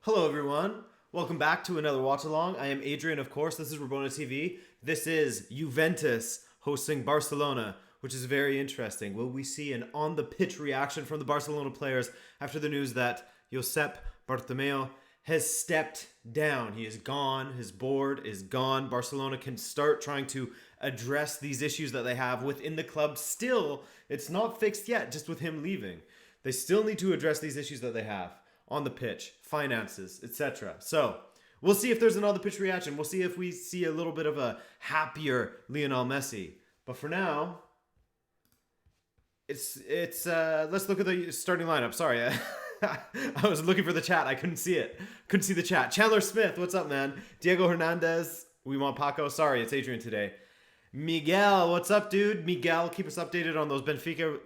Hello everyone, welcome back to another Watchalong. I am Adrian, of course. This is Rabona TV. This is Juventus hosting Barcelona, which is very interesting. Will we see an on-the-pitch reaction from the Barcelona players after the news that Josep Bartomeu has stepped down? He is gone, his board is gone. Barcelona can start trying to address these issues that they have within the club. Still, it's not fixed yet, just with him leaving. They still need to address these issues that they have on the pitch, finances, etc. So we'll see if there's an on-the-pitch reaction. We'll see if we see a little bit of a happier Lionel Messi. But for now, let's look at the starting lineup. Sorry, I was looking for the chat. I couldn't see it. Couldn't see the chat. Chandler Smith, what's up, man? Diego Hernandez, we want Paco. Sorry, it's Adrian today. Miguel, what's up, dude? Miguel, keep us updated on those Benfica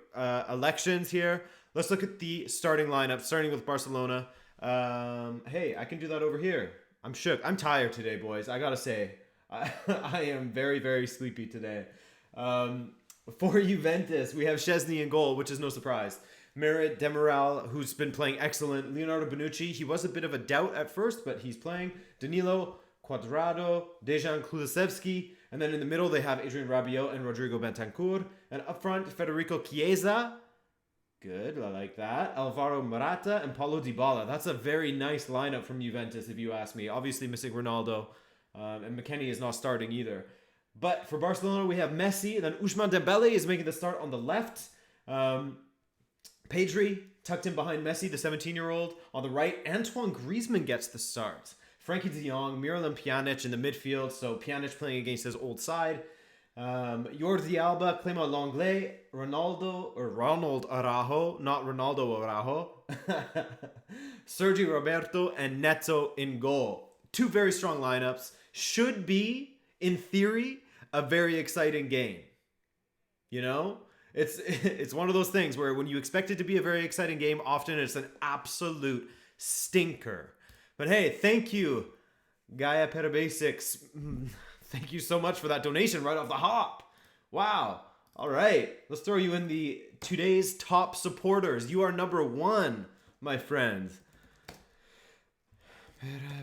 elections here. Let's look at the starting lineup, starting with Barcelona. Hey, I can do that over here. I'm shook. I'm tired today, boys. I gotta say, I am very, very sleepy today. For Juventus, we have Szczesny in goal, which is no surprise. Merit Demiral, who's been playing excellent. Leonardo Bonucci, he was a bit of a doubt at first, but he's playing. Danilo, Cuadrado, Dejan Kulusevski. And then in the middle, they have Adrien Rabiot and Rodrigo Bentancur. And up front, Federico Chiesa. Good, I like that. Alvaro Morata and Paulo Dybala. That's a very nice lineup from Juventus, if you ask me. Obviously missing Ronaldo, and McKennie is not starting either. But for Barcelona, we have Messi, and then Ousmane Dembele is making the start on the left. Pedri tucked in behind Messi, the 17-year-old. On the right, Antoine Griezmann gets the start. Frankie de Jong, Miralem Pjanic in the midfield, so Pjanic playing against his old side. Jordi Alba, Clément Lenglet, Ronald Araujo, not Ronaldo Araujo, Sergio Roberto, and Neto in goal. Two very strong lineups. Should be, in theory, a very exciting game. You know? It's one of those things where when you expect it to be a very exciting game, often it's an absolute stinker. But hey, thank you, Gaia Pera Basics. Thank you so much for that donation right off the hop. Wow. All right. Let's throw you in the today's top supporters. You are number one, my friend.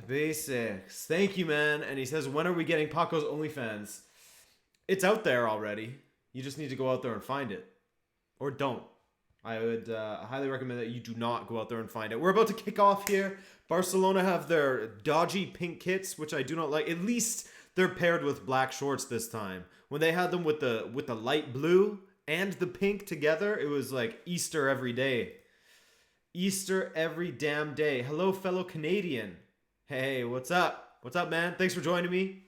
Basics. Thank you, man. And he says, when are we getting Paco's OnlyFans? It's out there already. You just need to go out there and find it. Or don't. I would highly recommend that you do not go out there and find it. We're about to kick off here. Barcelona have their dodgy pink kits, which I do not like. At least they're paired with black shorts this time. When they had them with the light blue and the pink together, it was like Easter every day. Easter every damn day. Hello, fellow Canadian. Hey, what's up? What's up, man? Thanks for joining me.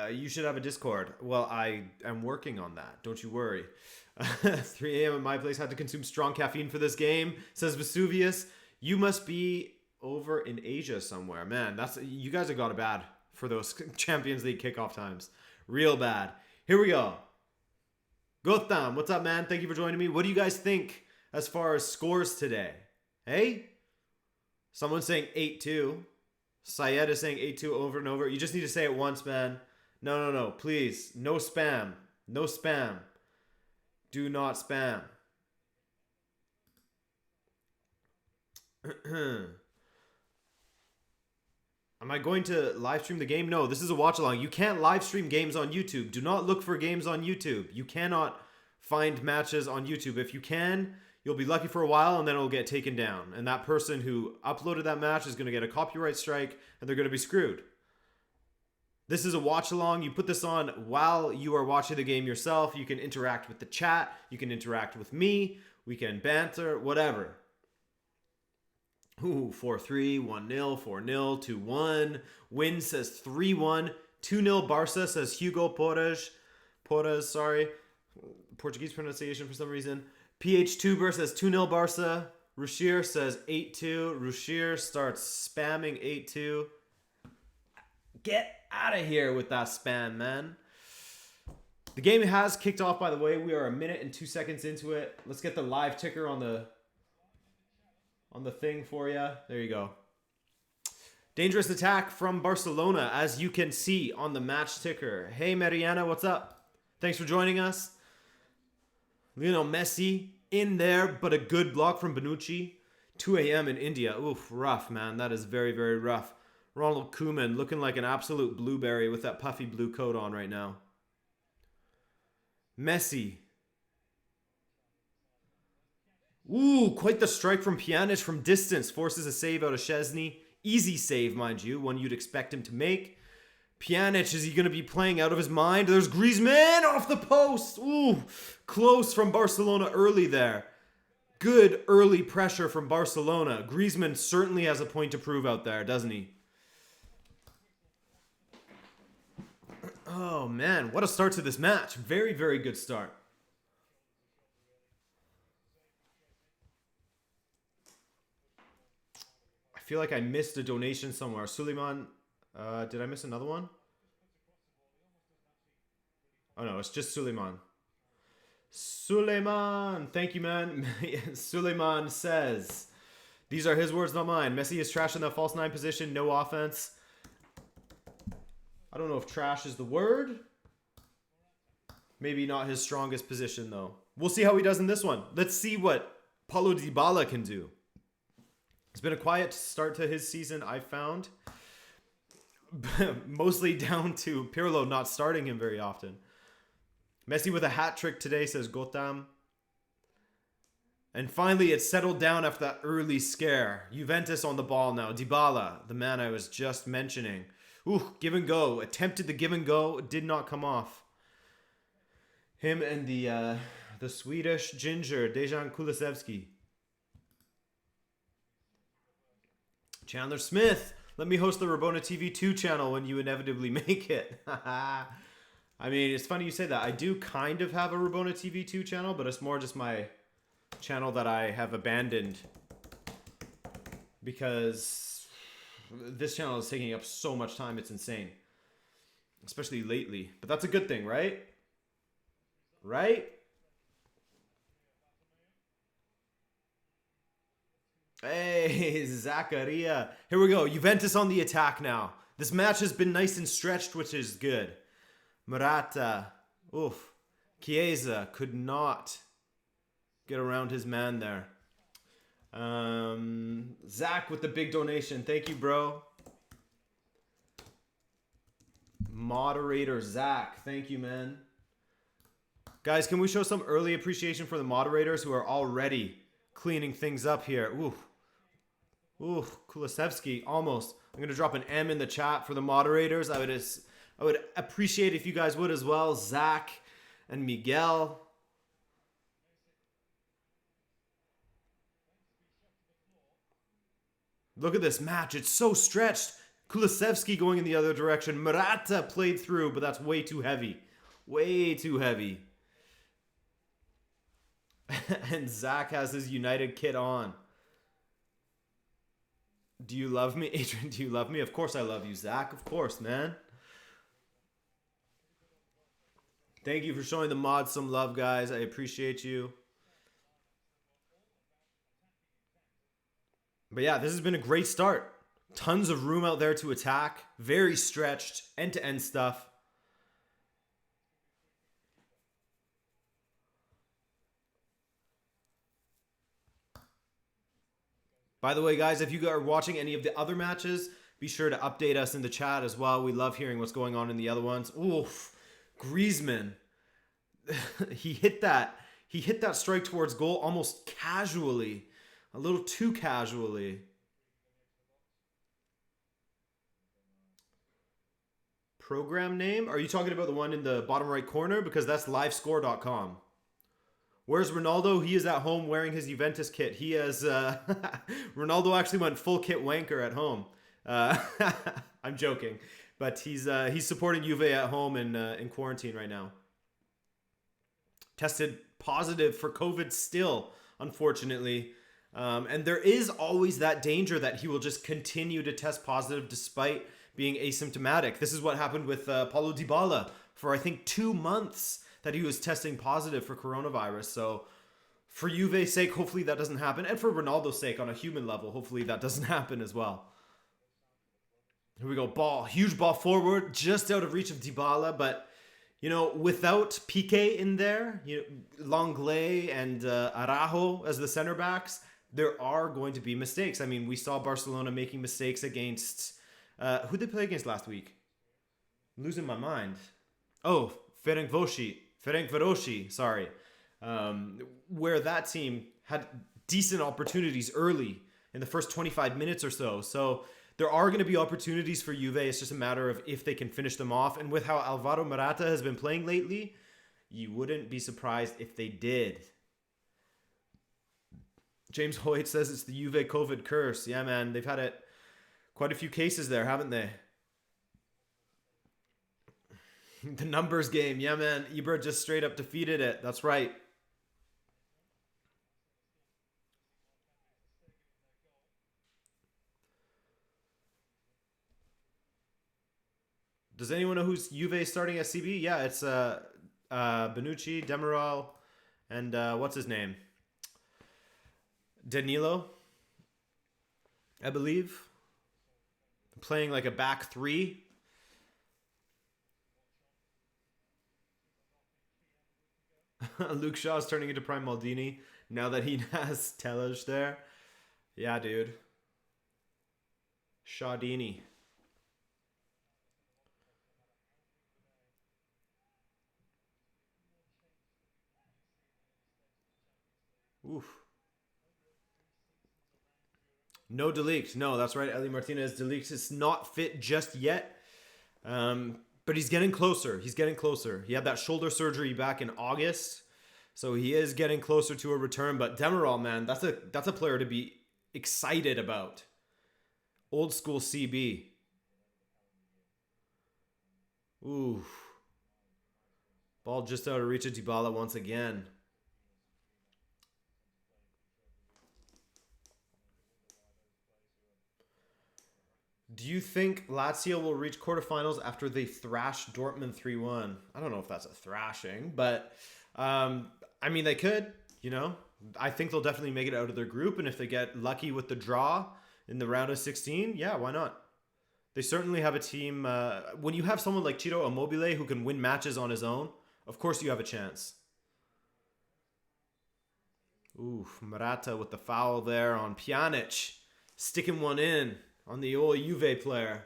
You should have a Discord. Well, I am working on that. Don't you worry. 3 a.m. at my place. Had to consume strong caffeine for this game. Says Vesuvius. You must be over in Asia somewhere. Man, you guys have got it bad for those Champions League kickoff times. Real bad. Here we go. Gotham, what's up, man? Thank you for joining me. What do you guys think as far as scores today? Hey? Someone's saying 8-2. Syed is saying 8-2 over and over. You just need to say it once, man. No. Please. No spam. No spam. Do not spam. Am I going to live stream the game? No, this is a watch along. You can't live stream games on YouTube. Do not look for games on YouTube. You cannot find matches on YouTube. If you can, you'll be lucky for a while and then it'll get taken down. And that person who uploaded that match is going to get a copyright strike and they're going to be screwed. This is a watch along. You put this on while you are watching the game yourself. You can interact with the chat. You can interact with me. We can banter, whatever. Ooh, 4-3, 1-0, 4-0, 2-1. Win says 3-1. 2-0 Barca says Hugo Porras, sorry. Portuguese pronunciation for some reason. PH2 says 2-0 Barca. Rushir says 8-2. Rushir starts spamming 8-2. Get out of here with that spam, man. The game has kicked off, by the way. We are 1 minute and 2 seconds into it. Let's get the live ticker on the thing for you. There you go. Dangerous attack from Barcelona, as you can see on the match ticker. Hey, Mariana, what's up? Thanks for joining us. Lionel Messi in there, but a good block from Bonucci. 2 a.m. in India. Oof, rough, man. That is very, very rough. Ronald Koeman looking like an absolute blueberry with that puffy blue coat on right now. Messi. Ooh, quite the strike from Pjanic from distance. Forces a save out of Szczesny. Easy save, mind you. One you'd expect him to make. Pjanic, is he going to be playing out of his mind? There's Griezmann off the post. Ooh, close from Barcelona early there. Good early pressure from Barcelona. Griezmann certainly has a point to prove out there, doesn't he? Oh, man. What a start to this match. Very, very good start. I feel like I missed a donation somewhere. Suleiman, did I miss another one? Oh, no. It's just Suleiman. Suleiman. Thank you, man. Suleiman says, these are his words, not mine. Messi is trash in the false 9 position. No offense. I don't know if trash is the word. Maybe not his strongest position, though. We'll see how he does in this one. Let's see what Paulo Dybala can do. It's been a quiet start to his season, I found. Mostly down to Pirlo not starting him very often. Messi with a hat trick today, says Gotham. And finally, it settled down after that early scare. Juventus on the ball now. Dybala, the man I was just mentioning. Ooh, give and go. Attempted the give and go. Did not come off. Him and the Swedish ginger, Dejan Kulusevski. Chandler Smith. Let me host the Rabona TV 2 channel when you inevitably make it. I mean, it's funny you say that. I do kind of have a Rabona TV 2 channel, but it's more just my channel that I have abandoned because this channel is taking up so much time. It's insane. Especially lately. But that's a good thing, right? Right? Hey, Zakaria. Here we go. Juventus on the attack now. This match has been nice and stretched, which is good. Morata. Oof. Chiesa could not get around his man there. Zach with the big donation. Thank you, bro. Moderator Zach. Thank you, man. Guys, can we show some early appreciation for the moderators who are already cleaning things up here? Ooh, Kulusevski, almost. I'm going to drop an M in the chat for the moderators. I would appreciate if you guys would as well. Zach and Miguel. Look at this match. It's so stretched. Kulusevski going in the other direction. Morata played through, but that's way too heavy. Way too heavy. And Zach has his United kit on. Do you love me? Adrian, do you love me? Of course I love you, Zach. Of course, man. Thank you for showing the mods some love, guys. I appreciate you. But yeah, this has been a great start. Tons of room out there to attack. Very stretched, end-to-end stuff. By the way, guys, if you are watching any of the other matches, be sure to update us in the chat as well. We love hearing what's going on in the other ones. Oof, Griezmann. he hit that. He hit that strike towards goal almost casually. A little too casually. Program name? Are you talking about the one in the bottom right corner? Because that's livescore.com. Where's Ronaldo? He is at home wearing his Juventus kit. He has... Ronaldo actually went full kit wanker at home. I'm joking. But he's supporting Juve at home in quarantine right now. Tested positive for COVID still, unfortunately. And there is always that danger that he will just continue to test positive despite being asymptomatic. This is what happened with Paulo Dybala for, I think, 2 months that he was testing positive for coronavirus. So for Juve's sake, hopefully that doesn't happen. And for Ronaldo's sake, on a human level, hopefully that doesn't happen as well. Here we go. Ball. Huge ball forward. Just out of reach of Dybala. But, you know, without Piqué in there, you know, Lenglet and Araujo as the center backs, there are going to be mistakes. I mean, we saw Barcelona making mistakes against... who did they play against last week? I'm losing my mind. Oh, Ferencvárosi, sorry. Where that team had decent opportunities early in the first 25 minutes or so. So there are going to be opportunities for Juve. It's just a matter of if they can finish them off. And with how Alvaro Morata has been playing lately, you wouldn't be surprised if they did. James Hoyt says it's the Juve COVID curse. Yeah, man, they've had it quite a few cases there, haven't they? The numbers game. Yeah, man. Ibra just straight up defeated it. That's right. Does anyone know who's Juve starting at CB? Yeah, it's Bonucci, Demiral, and what's his name? Danilo, I believe. Playing like a back three. Luke Shaw is turning into Prime Maldini now that he has Telej there. Yeah, dude. Shawdini. Oof. No De Ligt. No, that's right. Eli Martinez. De Ligt is not fit just yet. But he's getting closer. He's getting closer. He had that shoulder surgery back in August. So he is getting closer to a return. But Demiral, man, that's a player to be excited about. Old school CB. Ooh. Ball just out of reach of Dybala once again. Do you think Lazio will reach quarterfinals after they thrash Dortmund 3-1? I don't know if that's a thrashing, but I mean, they could, you know. I think they'll definitely make it out of their group, and if they get lucky with the draw in the round of 16, yeah, why not? They certainly have a team. When you have someone like Ciro Immobile who can win matches on his own, of course you have a chance. Ooh, Morata with the foul there on Pjanic. Sticking one in on the old Juve player.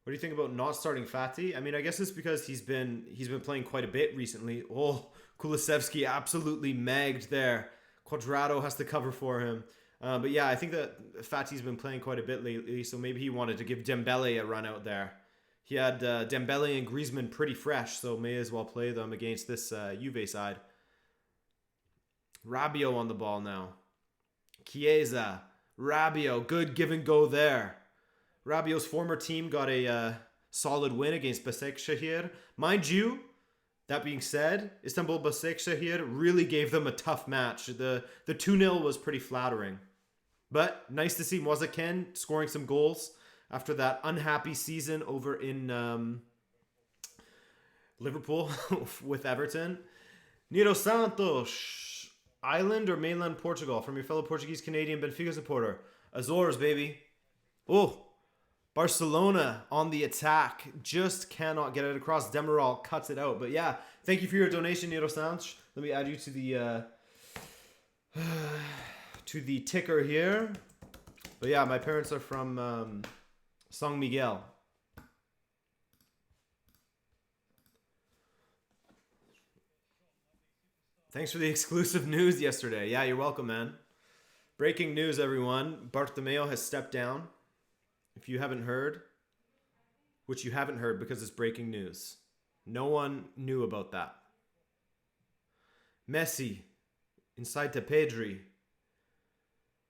What do you think about not starting Fati? I mean, I guess it's because he's been playing quite a bit recently. Oh, Kulusevski absolutely magged there. Quadrado has to cover for him. But yeah, I think that Fati's been playing quite a bit lately, so maybe he wanted to give Dembele a run out there. He had Dembele and Griezmann pretty fresh, so may as well play them against this Juve side. Rabiot on the ball now. Chiesa. Rabiot. Good give and go there. Rabiot's former team got a solid win against Başakşehir. Mind you, that being said, Istanbul Başakşehir really gave them a tough match. The 2-0 was pretty flattering. But nice to see Mozaken scoring some goals after that unhappy season over in Liverpool with Everton. Nito Santos, island or mainland Portugal? From your fellow Portuguese Canadian Benfica supporter. Azores, baby. Oh, Barcelona on the attack. Just cannot get it across. Demiral cuts it out. But yeah, thank you for your donation, Nito Santos. Let me add you to the ticker here. But yeah, my parents are from San Miguel. Thanks for the exclusive news yesterday. Yeah, you're welcome, man. Breaking news, everyone. Bartomeu has stepped down. If you haven't heard, which you haven't heard because it's breaking news. No one knew about that. Messi, inside to Pedri.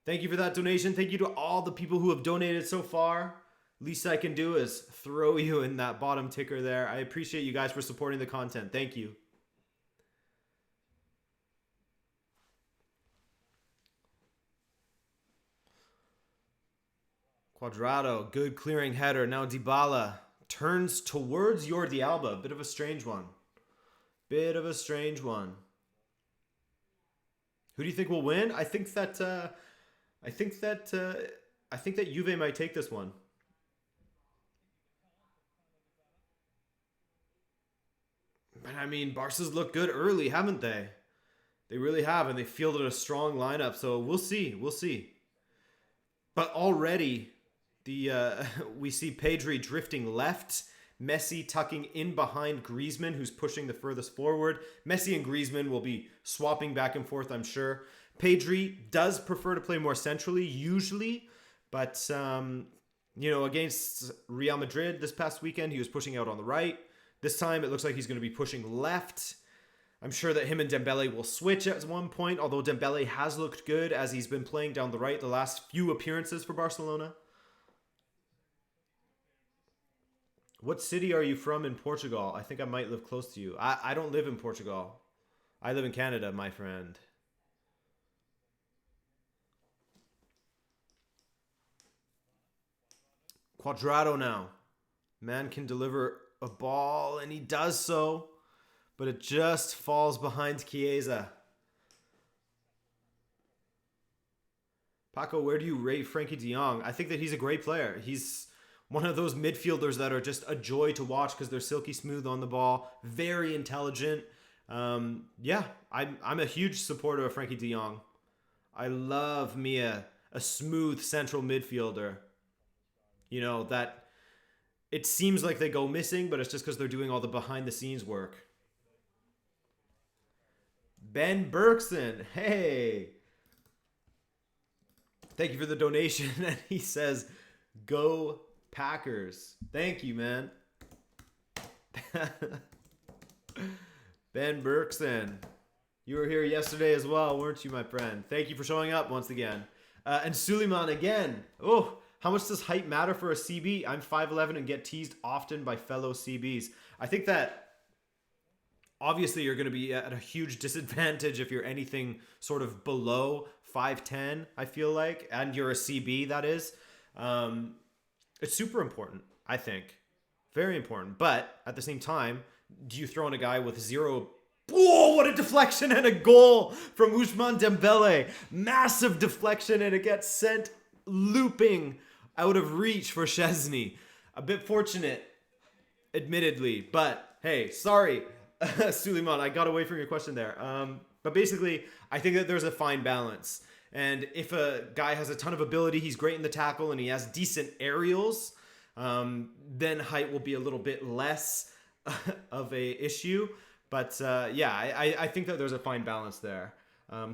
Thank you for that donation. Thank you to all the people who have donated so far. Least I can do is throw you in that bottom ticker there. I appreciate you guys for supporting the content. Thank you. Quadrado, good clearing header. Now Dybala turns towards Jordi Alba. Bit of a strange one. Bit of a strange one. Who do you think will win? I think that Juve might take this one. But I mean, Barca's looked good early, haven't they? They really have, and they fielded a strong lineup. So we'll see. We'll see. But already, we see Pedri drifting left. Messi tucking in behind Griezmann, who's pushing the furthest forward. Messi and Griezmann will be swapping back and forth, I'm sure. Pedri does prefer to play more centrally, usually. But, against Real Madrid this past weekend, he was pushing out on the right. This time, it looks like he's going to be pushing left. I'm sure that him and Dembele will switch at one point, although Dembele has looked good as he's been playing down the right the last few appearances for Barcelona. What city are you from in Portugal? I think I might live close to you. I don't live in Portugal. I live in Canada, my friend. Quadrado now. Man can deliver a ball, and he does so. But it just falls behind Chiesa. Paco, where do you rate Frankie de Jong? I think that he's a great player. He's one of those midfielders that are just a joy to watch because they're silky smooth on the ball. Very intelligent. I'm a huge supporter of Frankie de Jong. I love me a smooth central midfielder. You know, that it seems like they go missing, but it's just because they're doing all the behind-the-scenes work. Ben Berkson, hey. Thank you for the donation. And he says, go Packers. Thank you, man. Ben Berkson, you were here yesterday as well, weren't you, my friend? Thank you for showing up once again. And Suleiman again. Oh, how much does height matter for a CB? I'm 5'11" and get teased often by fellow CBs. I think that obviously you're going to be at a huge disadvantage if you're anything sort of below 5'10", I feel like, and you're a CB, that is. It's super important, I think. Very important. But at the same time, do you throw in a guy with zero... Whoa, what a deflection and a goal from Ousmane Dembele. Massive deflection, and it gets sent looping out of reach for Szczesny. A bit fortunate, admittedly, but hey, sorry, Suleiman, I got away from your question there. But basically, I think that there's a fine balance. And if a guy has a ton of ability, he's great in the tackle, and he has decent aerials, then height will be a little bit less of a issue. But I think that there's a fine balance there.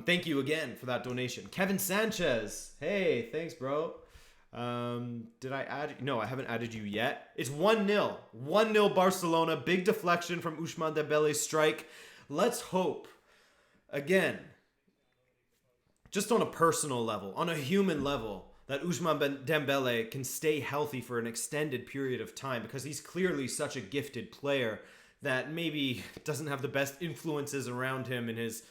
Thank you again for that donation. Kevin Sanchez. Hey, thanks, bro. Did I add you? No, I haven't added you yet. It's 1-0. 1-0 Barcelona. Big deflection from Ousmane Dembele's strike. Let's hope, again, just on a personal level, on a human level, that Ousmane Dembele can stay healthy for an extended period of time, because he's clearly such a gifted player that maybe doesn't have the best influences around him in his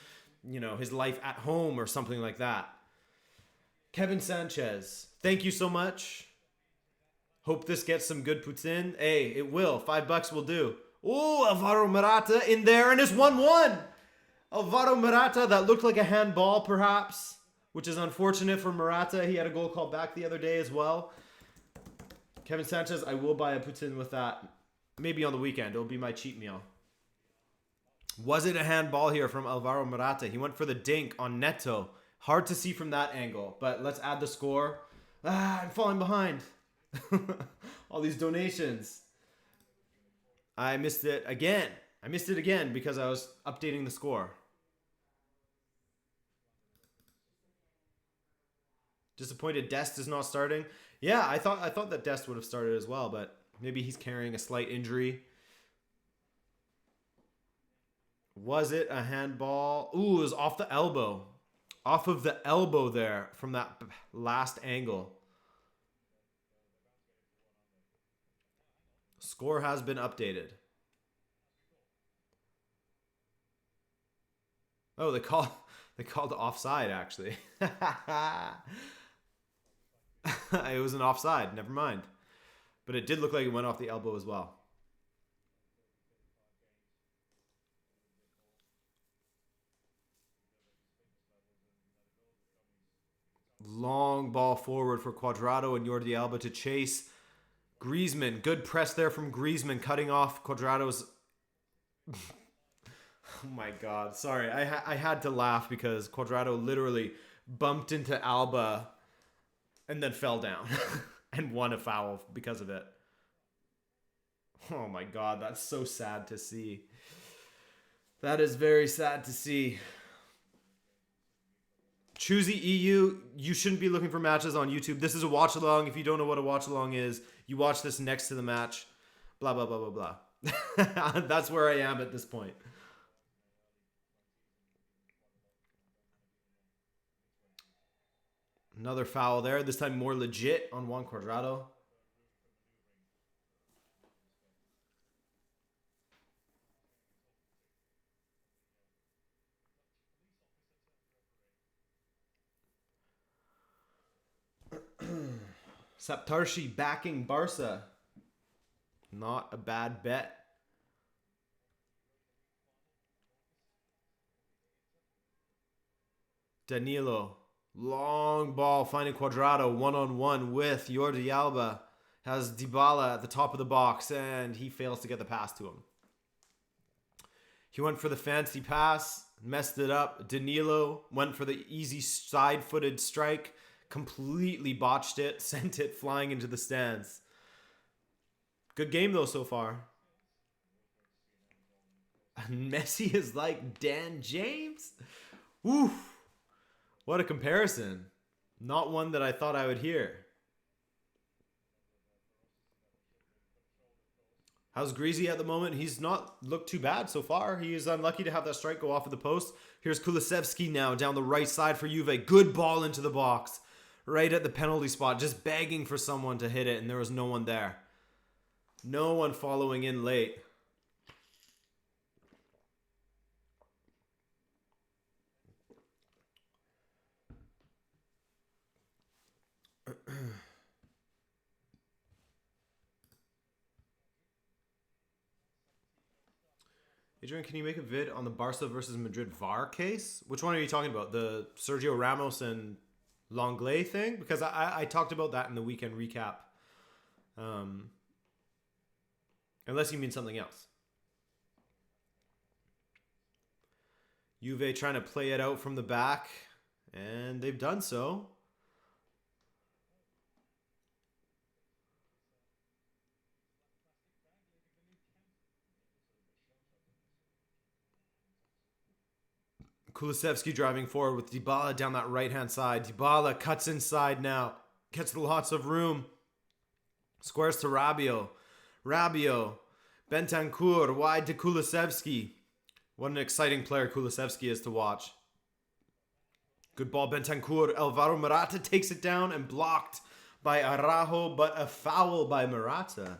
life at home or something like that. Kevin Sanchez, thank you so much. Hope this gets some good puts in. Hey, it will. $5 will do. Oh, Alvaro Morata in there, and it's 1-1. Alvaro Morata, that looked like a handball perhaps, which is unfortunate for Morata. He had a goal called back the other day as well. Kevin Sanchez, I will buy a Putin with that. Maybe on the weekend. It'll be my cheat meal. Was it a handball here from Alvaro Morata? He went for the dink on Neto. Hard to see from that angle, but let's add the score. I'm falling behind. All these donations. I missed it again. I missed it again because I was updating the score. Disappointed Dest is not starting. Yeah, I thought that Dest would have started as well, but maybe he's carrying a slight injury. Was it a handball? Ooh, it was off the elbow. Off of the elbow there from that last angle. Score has been updated. Oh, they called offside actually. It was an offside, never mind. But it did look like it went off the elbow as well. Long ball forward for Cuadrado and Jordi Alba to chase. Griezmann, good press there from Griezmann, cutting off Cuadrado's... Oh my God, sorry. I had to laugh because Cuadrado literally bumped into Alba and then fell down and won a foul because of it. Oh my God, that's so sad to see. That is very sad to see. Choosy EU, you shouldn't be looking for matches on YouTube. This is a watch along. If you don't know what a watch along is, you watch this next to the match. Blah, blah, blah, blah, blah. That's where I am at this point. Another foul there. This time more legit on Juan Cuadrado. Saptarshi backing Barca. Not a bad bet. Danilo. Long ball finding Cuadrado one-on-one with Jordi Alba. Has Dybala at the top of the box and he fails to get the pass to him. He went for the fancy pass, messed it up. Danilo went for the easy side-footed strike. Completely botched it, sent it flying into the stands. Good game though so far. Messi is like Dan James? Oof. What a comparison. Not one that I thought I would hear. How's Greasy at the moment? He's not looked too bad so far. He is unlucky to have that strike go off of the post. Here's Kulusevski now down the right side for Juve. Good ball into the box. Right at the penalty spot. Just begging for someone to hit it and there was no one there. No one following in late. Adrian, can you make a vid on the Barca versus Madrid VAR case? Which one are you talking about? The Sergio Ramos and Longley thing? Because I talked about that in the weekend recap. Unless you mean something else. Juve trying to play it out from the back. And they've done so. Kulusevski driving forward with Dybala down that right-hand side. Dybala cuts inside now. Gets lots of room. Squares to Rabiot. Rabiot. Bentancur wide to Kulusevski. What an exciting player Kulusevski is to watch. Good ball, Bentancur. Alvaro Morata takes it down and blocked by Araujo, but a foul by Morata.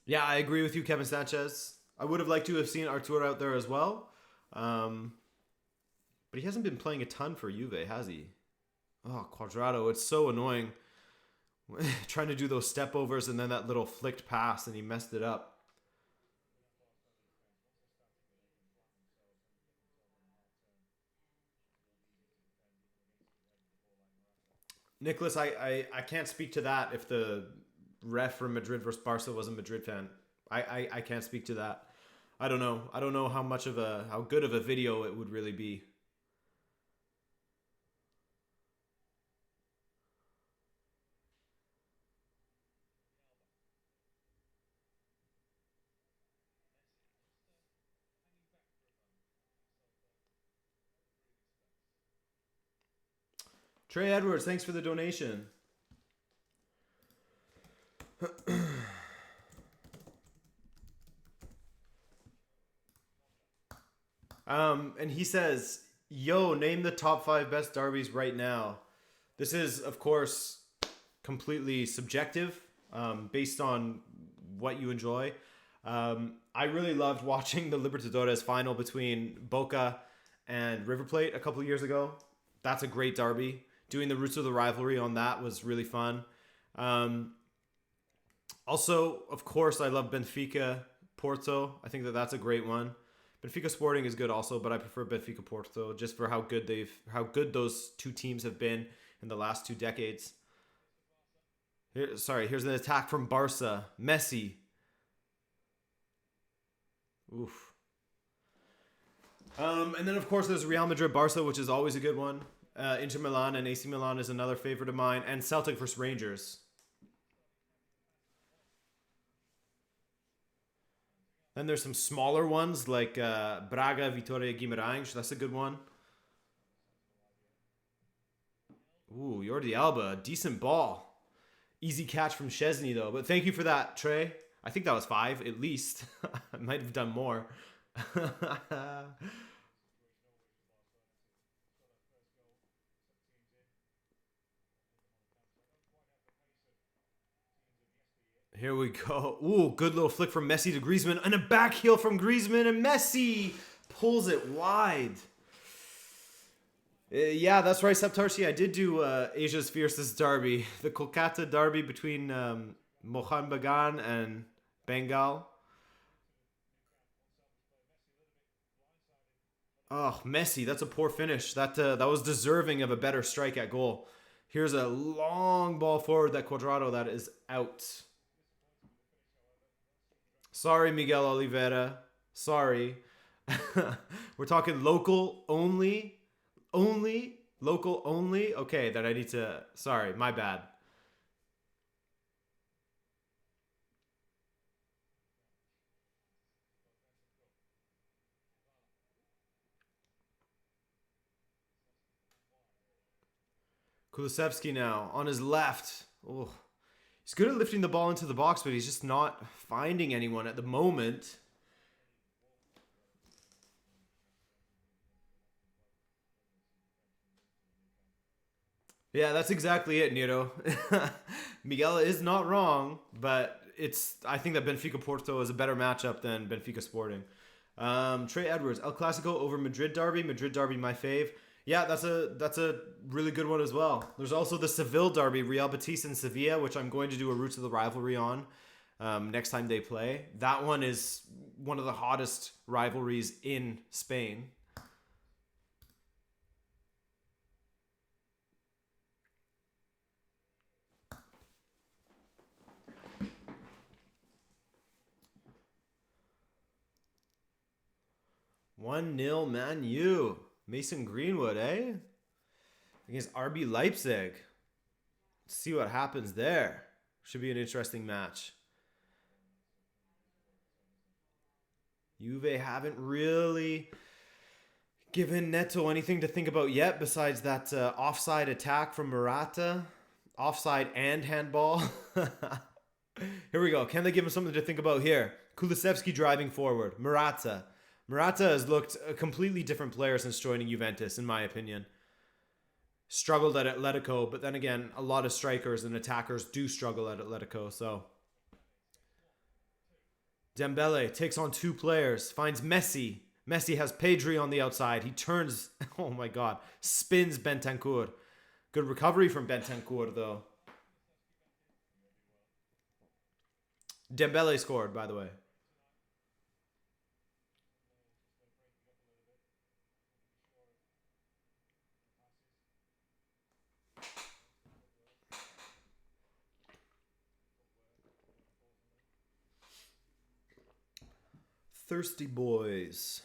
Yeah, I agree with you, Kevin Sanchez. I would have liked to have seen Artur out there as well. But he hasn't been playing a ton for Juve, has he? Oh, Quadrado, it's so annoying. Trying to do those step overs and then that little flicked pass and he messed it up. Nicholas, I can't speak to that if the ref from Madrid versus Barca was a Madrid fan. I can't speak to that. I don't know. I don't know how good of a video it would really be. Trey Edwards, thanks for the donation. And he says, yo, name the top 5 best derbies right now. This is, of course, completely subjective, based on what you enjoy. I really loved watching the Libertadores final between Boca and River Plate a couple years ago. That's a great derby. Doing the roots of the rivalry on that was really fun. Also, of course, I love Benfica Porto. I think that's a great one. Benfica Sporting is good also, but I prefer Benfica Porto just for how good those two teams have been in the last 2 decades. Here's an attack from Barca. Messi. Oof. And then of course there's Real Madrid Barca, which is always a good one. Inter Milan and AC Milan is another favorite of mine, and Celtic versus Rangers. Then there's some smaller ones like Braga Vitória Guimarães. That's a good one. Ooh, Jordi Alba, decent ball. Easy catch from Szczesny though. But thank you for that, Trey. I think that was 5 at least. I might have done more. Here we go. Ooh, good little flick from Messi to Griezmann. And a back heel from Griezmann. And Messi pulls it wide. Yeah, that's right, Septarsi. I did do Asia's fiercest derby. The Kolkata derby between Mohan Bagan and Bengal. Oh, Messi, that's a poor finish. That was deserving of a better strike at goal. Here's a long ball forward that Cuadrado that is out. Sorry, Miguel Oliveira. Sorry. We're talking local only. Only? Local only? Okay, that I need to... Sorry, my bad. Kulusevski now on his left. Oh, he's good at lifting the ball into the box, but he's just not finding anyone at the moment. Yeah, that's exactly it, Nero. Miguel is not wrong, but I think that Benfica Porto is a better matchup than Benfica Sporting. Trey Edwards, El Clasico over Madrid Derby. Madrid Derby, my fave. Yeah, that's a really good one as well. There's also the Seville Derby, Real Betis and Sevilla, which I'm going to do a Roots of the Rivalry on next time they play. That one is one of the hottest rivalries in Spain. One 0 Man U. Mason Greenwood, eh? Against RB Leipzig. Let's see what happens there. Should be an interesting match. Juve haven't really given Neto anything to think about yet besides that offside attack from Morata. Offside and handball. Here we go. Can they give him something to think about here? Kulusevski driving forward. Morata has looked a completely different player since joining Juventus, in my opinion. Struggled at Atletico, but then again, a lot of strikers and attackers do struggle at Atletico, so. Dembele takes on 2 players, finds Messi. Messi has Pedri on the outside. He turns, oh my God, spins Bentancur. Good recovery from Bentancur, though. Dembele scored, by the way. Thirsty boys.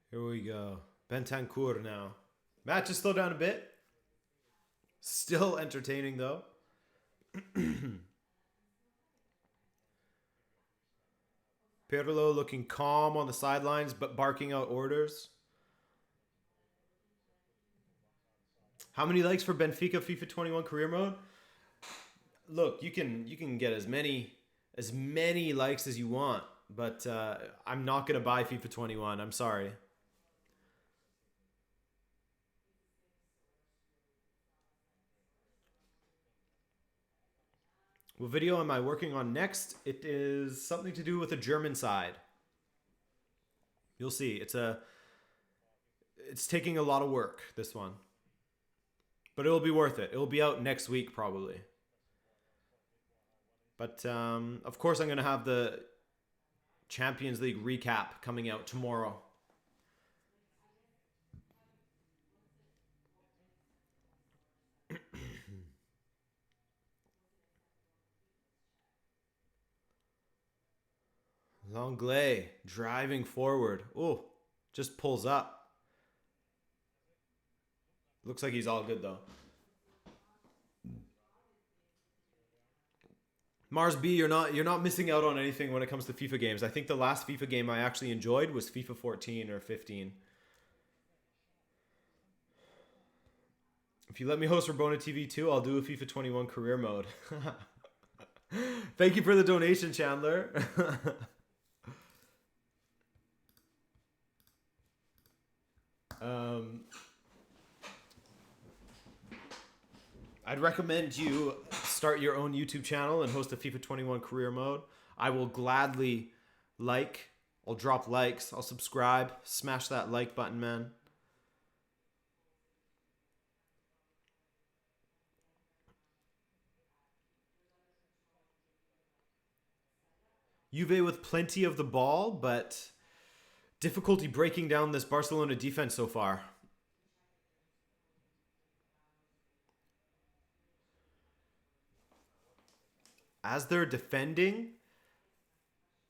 Here we go. Bentancur now. Match is slowed down a bit. Still entertaining, though. Pirlo looking calm on the sidelines, but barking out orders. How many likes for Benfica FIFA 21 career mode? Look, you can get as many likes as you want, but I'm not gonna buy FIFA 21. I'm sorry. What video am I working on next? It is something to do with the German side. You'll see. It's taking a lot of work, this one. But it'll be worth it. It'll be out next week, probably. But, of course, I'm going to have the Champions League recap coming out tomorrow. Langlais driving forward. Oh, just pulls up. Looks like he's all good, though. Mars B, you're not missing out on anything when it comes to FIFA games. I think the last FIFA game I actually enjoyed was FIFA 14 or 15. If you let me host Rabona TV too, I'll do a FIFA 21 career mode. Thank you for the donation, Chandler. I'd recommend you start your own YouTube channel and host a FIFA 21 career mode. I will gladly I'll drop likes, I'll subscribe, smash that like button, man. Juve with plenty of the ball, but difficulty breaking down this Barcelona defense so far. As they're defending,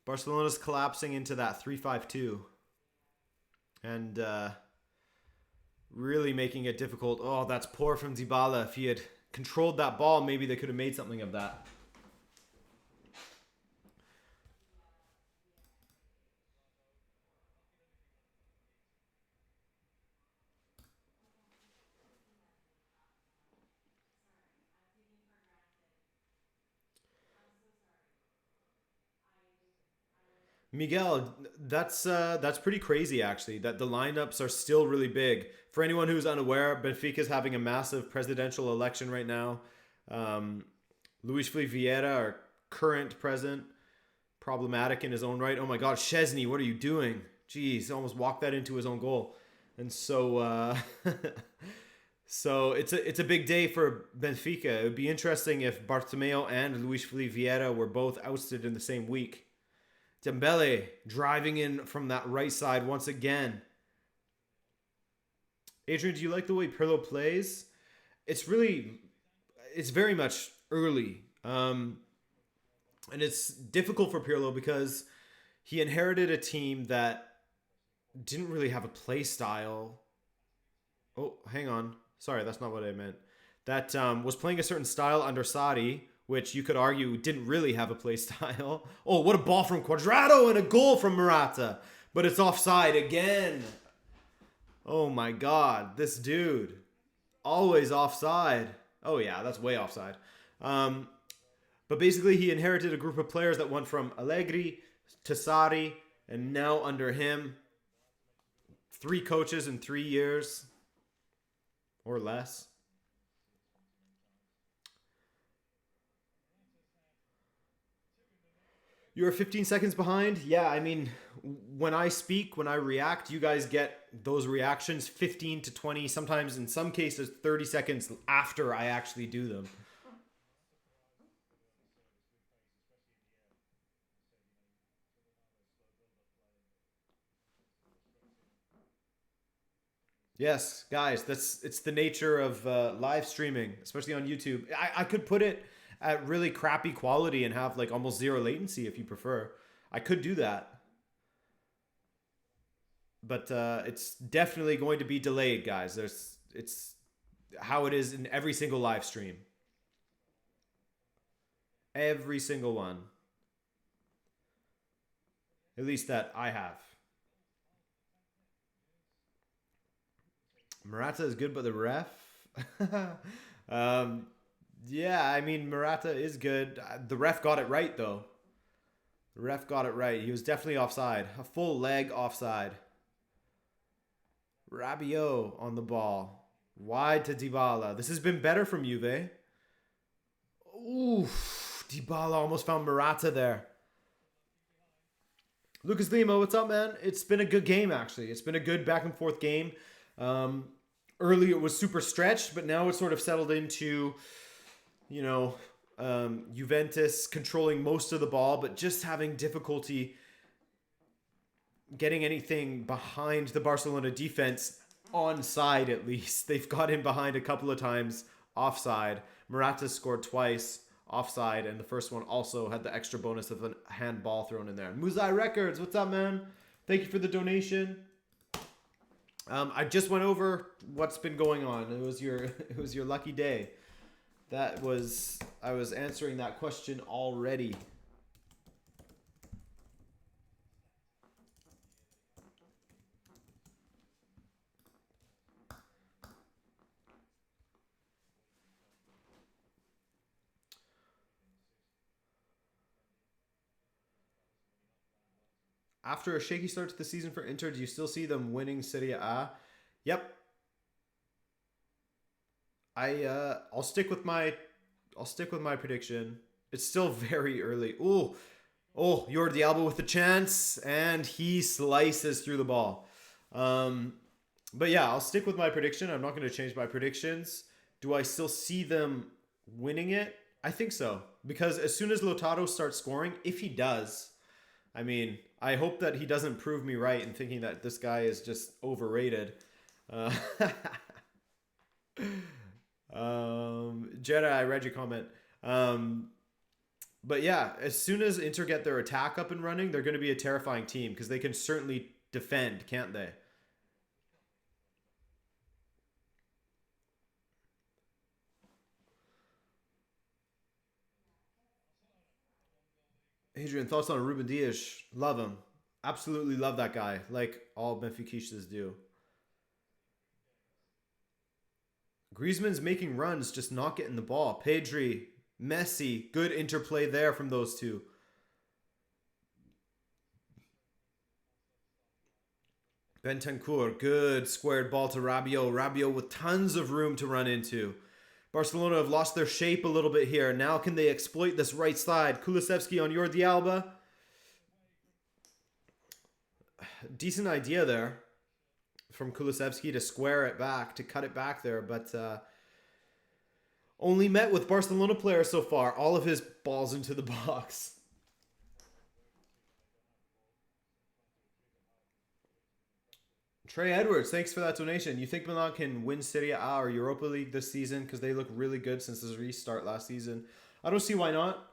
Barcelona's collapsing into that 3-5-2. And really making it difficult. Oh, that's poor from Dybala. If he had controlled that ball, maybe they could have made something of that. Miguel, that's pretty crazy actually. That the lineups are still really big. For anyone who's unaware, Benfica is having a massive presidential election right now. Luis Felipe Vieira, our current president, problematic in his own right. Oh my God, Szczesny, what are you doing? Jeez, almost walked that into his own goal. And so, so it's a big day for Benfica. It would be interesting if Bartomeu and Luis Felipe Vieira were both ousted in the same week. Dembele driving in from that right side once again. Adrian, do you like the way Pirlo plays? It's very much early. And it's difficult for Pirlo because he inherited a team that didn't really have a play style. Oh, hang on. Sorry, that's not what I meant. That was playing a certain style under Sarri, which you could argue didn't really have a play style. Oh, what a ball from Cuadrado and a goal from Morata. But it's offside again. Oh my God, this dude. Always offside. Oh yeah, that's way offside. But basically he inherited a group of players that went from Allegri to Sarri, and now under him, 3 coaches in 3 years or less. You're 15 seconds behind? Yeah, I mean, when I speak, when I react, you guys get those reactions 15 to 20, sometimes in some cases 30 seconds after I actually do them. Yes, guys, it's the nature of live streaming, especially on YouTube. I could put it at really crappy quality and have like almost zero latency if you prefer. I could do that, but it's definitely going to be delayed, guys. It's how it is in every single live stream, every single one, at least that I have. Murata is good, but the ref. um, yeah, I mean Murata is good. The ref got it right though. The ref got it right. He was definitely offside. A full leg offside. Rabiot on the ball. Wide to Dybala. This has been better from Juve. Oof. Dybala almost found Murata there. Lucas Lima, what's up, man? It's been a good game, actually. It's been a good back and forth game. Um, Early it was super stretched, but now it's sort of settled into, you know, Juventus controlling most of the ball, but just having difficulty getting anything behind the Barcelona defense onside at least. They've got in behind a couple of times offside. Morata scored twice offside, and the first one also had the extra bonus of a handball thrown in there. Muzai Records, what's up, man? Thank you for the donation. I just went over what's been going on. It was your lucky day. I was answering that question already. After a shaky start to the season for Inter, do you still see them winning Serie A? Yep. I'll stick with my prediction. It's still very early. Ooh. Oh, Jordi Alba with the chance, and he slices through the ball. But yeah, I'll stick with my prediction. I'm not going to change my predictions. Do I still see them winning it? I think so. Because as soon as Lautaro starts scoring, if he does, I mean, I hope that he doesn't prove me right in thinking that this guy is just overrated. Jedi, I read your comment. But yeah, as soon as Inter get their attack up and running, they're going to be a terrifying team because they can certainly defend, can't they? Adrian, thoughts on Ruben Dias? Love him. Absolutely love that guy, like all Benfiquistas do. Griezmann's making runs, just not getting the ball. Pedri, Messi, good interplay there from those two. Bentancur, good squared ball to Rabiot. Rabiot with tons of room to run into. Barcelona have lost their shape a little bit here. Now can they exploit this right side? Kulusevski on Jordi Alba. Decent idea there from Kulusevski to square it back, to cut it back there, but only met with Barcelona players so far. All of his balls into the box. Trey Edwards, thanks for that donation. You think Milan can win Serie A or Europa League this season? Because they look really good since this restart last season. I don't see why not.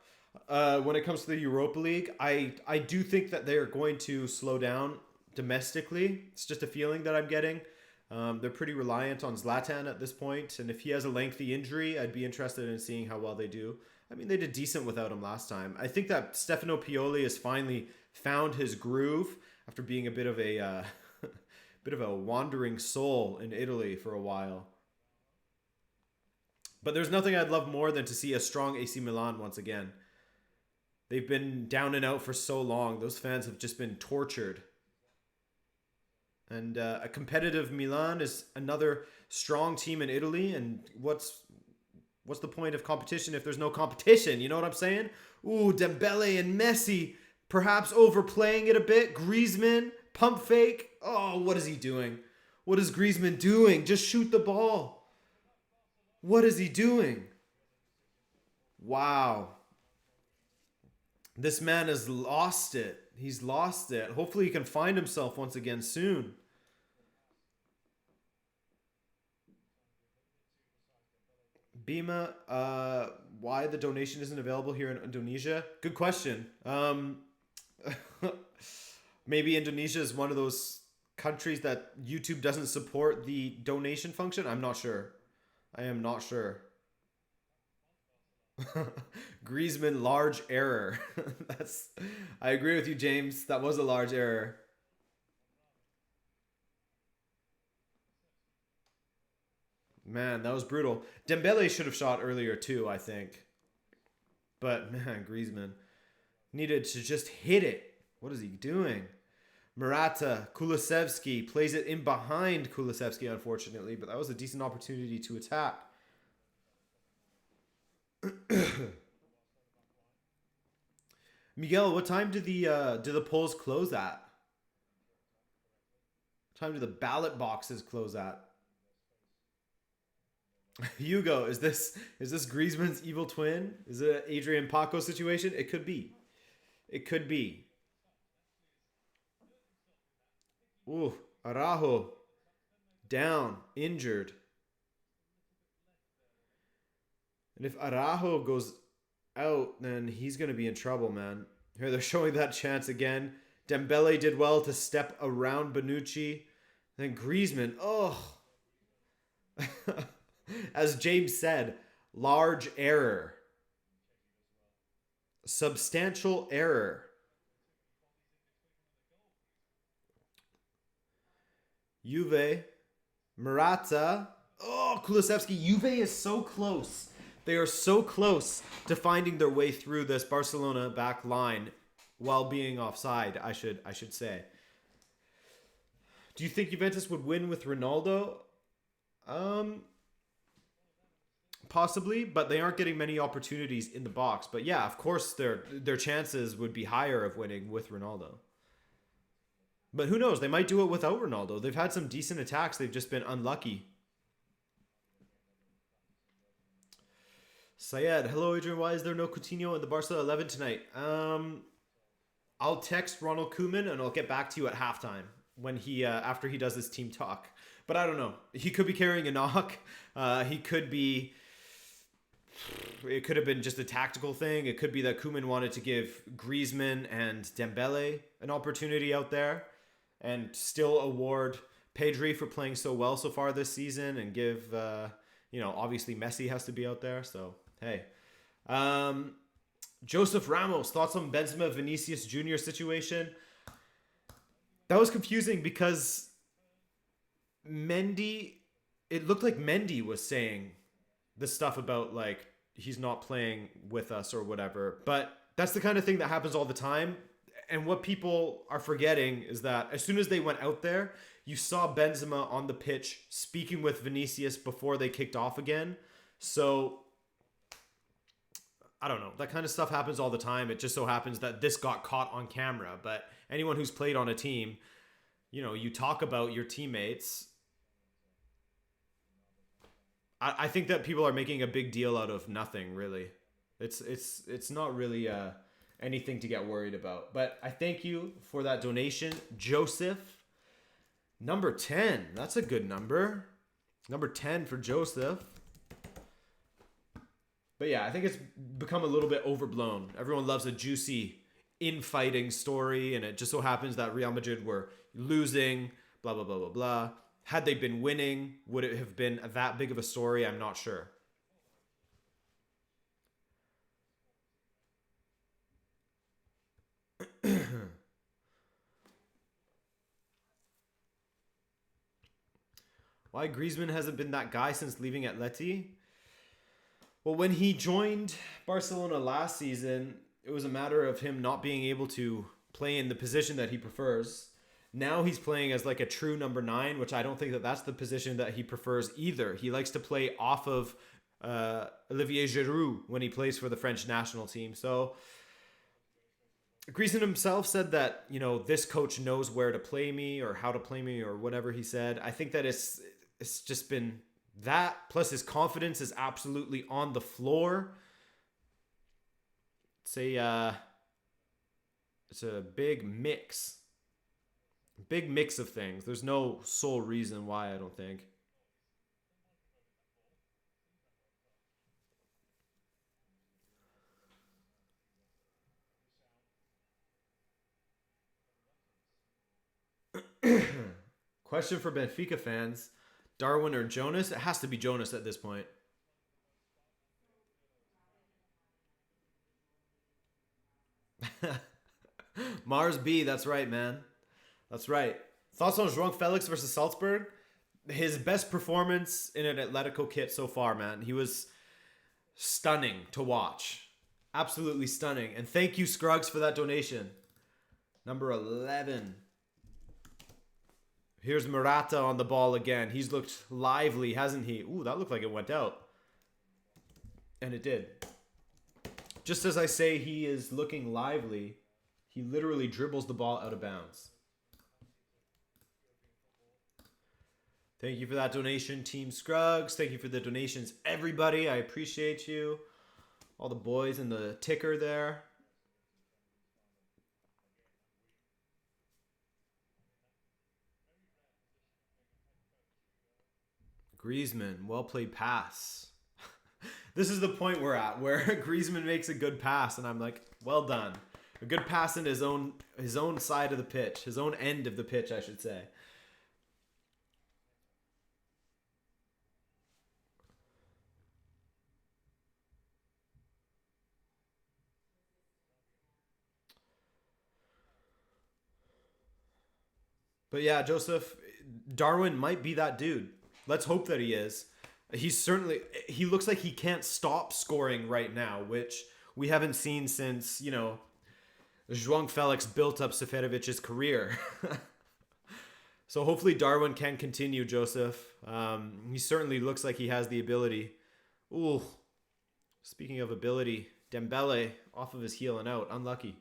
When it comes to the Europa League, I do think that they are going to slow down domestically. It's just a feeling that I'm getting. They're pretty reliant on Zlatan at this point, and if he has a lengthy injury, I'd be interested in seeing how well they do. I mean, they did decent without him last time. I think that Stefano Pioli has finally found his groove after being a bit of a bit of a wandering soul in Italy for a while. But there's nothing I'd love more than to see a strong AC Milan once again. They've been down and out for so long. Those fans have just been tortured. And a competitive Milan is another strong team in Italy. And what's the point of competition if there's no competition? You know what I'm saying? Ooh, Dembele and Messi Perhaps overplaying it a bit. Griezmann, pump fake. Oh, what is he doing? What is Griezmann doing? Just shoot the ball. What is he doing? Wow. This man has lost it. He's lost it. Hopefully he can find himself once again soon. Bima, why the donation isn't available here in Indonesia? Good question. Maybe Indonesia is one of those countries that YouTube doesn't support the donation function. I'm not sure. I am not sure. Griezmann, large error. I agree with you, James. That was a large error. Man, that was brutal. Dembele should have shot earlier too, I think. But man, Griezmann needed to just hit it. What is he doing? Murata, Kulusevski plays it in behind Kulusevski, unfortunately, but that was a decent opportunity to attack. Miguel, what time do the polls close at? What time do the ballot boxes close at? Hugo, is this Griezmann's evil twin? Is it an Adrian Paco situation? It could be. It could be. Ooh, Araujo down, injured. And if Araujo goes out, then he's going to be in trouble, man. Here they're showing that chance again. Dembele did well to step around Bonucci. Then Griezmann, oh. As James said, large error. Substantial error. Juve, Murata. Oh, Kulusevski. Juve is so close. They are so close to finding their way through this Barcelona back line while being offside, I should say. Do you think Juventus would win with Ronaldo? Possibly, but they aren't getting many opportunities in the box. But yeah, of course their chances would be higher of winning with Ronaldo. But who knows? They might do it without Ronaldo. They've had some decent attacks. They've just been unlucky. Syed, hello Adrian. Why is there no Coutinho in the Barca 11 tonight? I'll text Ronald Koeman and I'll get back to you at halftime when he after he does his team talk. But I don't know. He could be carrying a knock. He could be. It could have been just a tactical thing. It could be that Koeman wanted to give Griezmann and Dembele an opportunity out there and still award Pedri for playing so well so far this season and give, obviously Messi has to be out there. So, hey. Joseph Ramos, thoughts on Benzema Vinicius Jr. situation? That was confusing because it looked like Mendy was saying the stuff about like he's not playing with us or whatever, but that's the kind of thing that happens all the time. And what people are forgetting is that as soon as they went out there, you saw Benzema on the pitch speaking with Vinicius before they kicked off again. So I don't know, that kind of stuff happens all the time. It just so happens that this got caught on camera, but anyone who's played on a team, you talk about your teammates. I think that people are making a big deal out of nothing, really. It's not really anything to get worried about. But I thank you for that donation, Joseph. Number 10. That's a good number. Number 10 for Joseph. But yeah, I think it's become a little bit overblown. Everyone loves a juicy infighting story, and it just so happens that Real Madrid were losing, blah, blah, blah, blah, blah. Had they been winning, would it have been that big of a story? I'm not sure. Why Griezmann hasn't been that guy since leaving Atleti? Well, when he joined Barcelona last season, it was a matter of him not being able to play in the position that he prefers. Now he's playing as like a true number 9, which I don't think that that's the position that he prefers either. He likes to play off of Olivier Giroud when he plays for the French national team. So Griezmann himself said that, this coach knows where to play me or how to play me or whatever he said. I think that it's just been that, plus his confidence is absolutely on the floor. It's a big mix. Big mix of things. There's no sole reason why, I don't think. Question for Benfica fans. Darwin or Jonas? It has to be Jonas at this point. Mars B, that's right, man. That's right. Thoughts on João Felix versus Salzburg? His best performance in an Atletico kit so far, man. He was stunning to watch. Absolutely stunning. And thank you, Scruggs, for that donation. Number 11. Here's Murata on the ball again. He's looked lively, hasn't he? Ooh, that looked like it went out. And it did. Just as I say he is looking lively, he literally dribbles the ball out of bounds. Thank you for that donation, Team Scruggs. Thank you for the donations, everybody. I appreciate you. All the boys in the ticker there. Griezmann, well played pass. This is the point we're at, where Griezmann makes a good pass, and I'm like, well done. A good pass in his own side of the pitch, his own end of the pitch, I should say. But yeah, Joseph, Darwin might be that dude. Let's hope that he is. He looks like he can't stop scoring right now, which we haven't seen since, João Felix built up Seferovic's career. So hopefully Darwin can continue, Joseph. He certainly looks like he has the ability. Ooh, speaking of ability, Dembele off of his heel and out. Unlucky.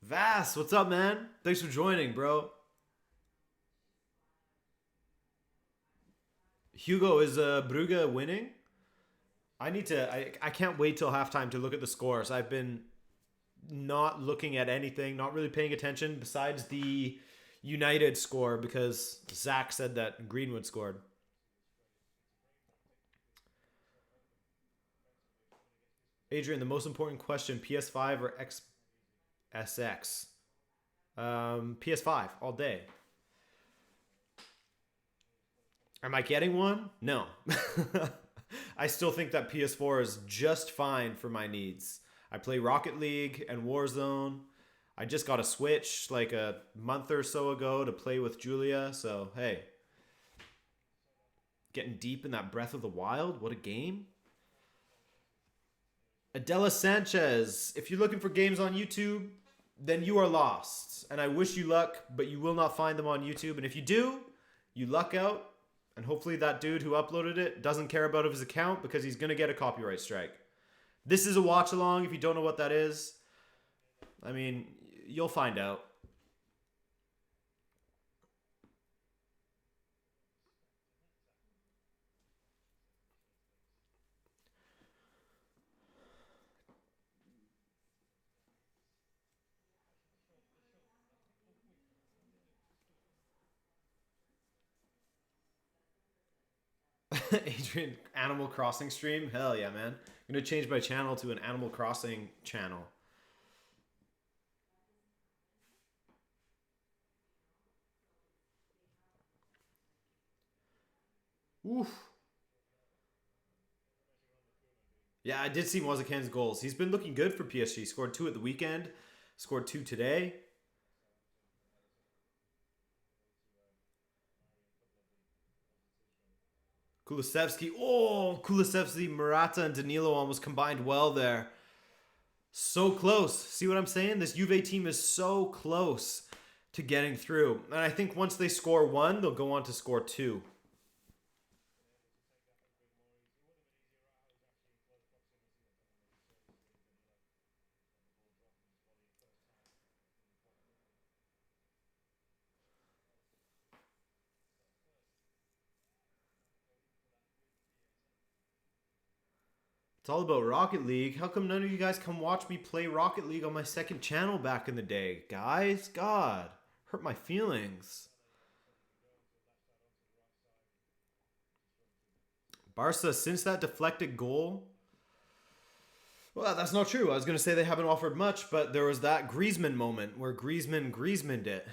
Vass, what's up, man? Thanks for joining, bro. Hugo, is Brugge winning? I can't wait till halftime to look at the scores. I've been not looking at anything, not really paying attention besides the United score because Zach said that Greenwood scored. Adrian, the most important question, PS5 or XSX? PS5 all day. Am I getting one? No. I still think that PS4 is just fine for my needs. I play Rocket League and Warzone. I just got a Switch like a month or so ago to play with Julia. So, hey. Getting deep in that Breath of the Wild. What a game. Adela Sanchez. If you're looking for games on YouTube, then you are lost. And I wish you luck, but you will not find them on YouTube. And if you do, you luck out. And hopefully that dude who uploaded it doesn't care about his account because he's going to get a copyright strike. This is a watch along. If you don't know what that is, I mean, you'll find out. Adrian, Animal Crossing stream? Hell yeah, man. I'm going to change my channel to an Animal Crossing channel. Oof. Yeah, I did see Mozakan's goals. He's been looking good for PSG. Scored 2 at the weekend. Scored 2 today. Kulusevski. Oh, Kulusevski, Morata, and Danilo almost combined well there. So close. See what I'm saying? This Juve team is so close to getting through. And I think once they score one, they'll go on to score two. It's all about Rocket League. How come none of you guys come watch me play Rocket League on my second channel back in the day? Guys, God, hurt my feelings. Barca, since that deflected goal... Well, that's not true. I was going to say they haven't offered much, but there was that Griezmann moment where Griezmanned it.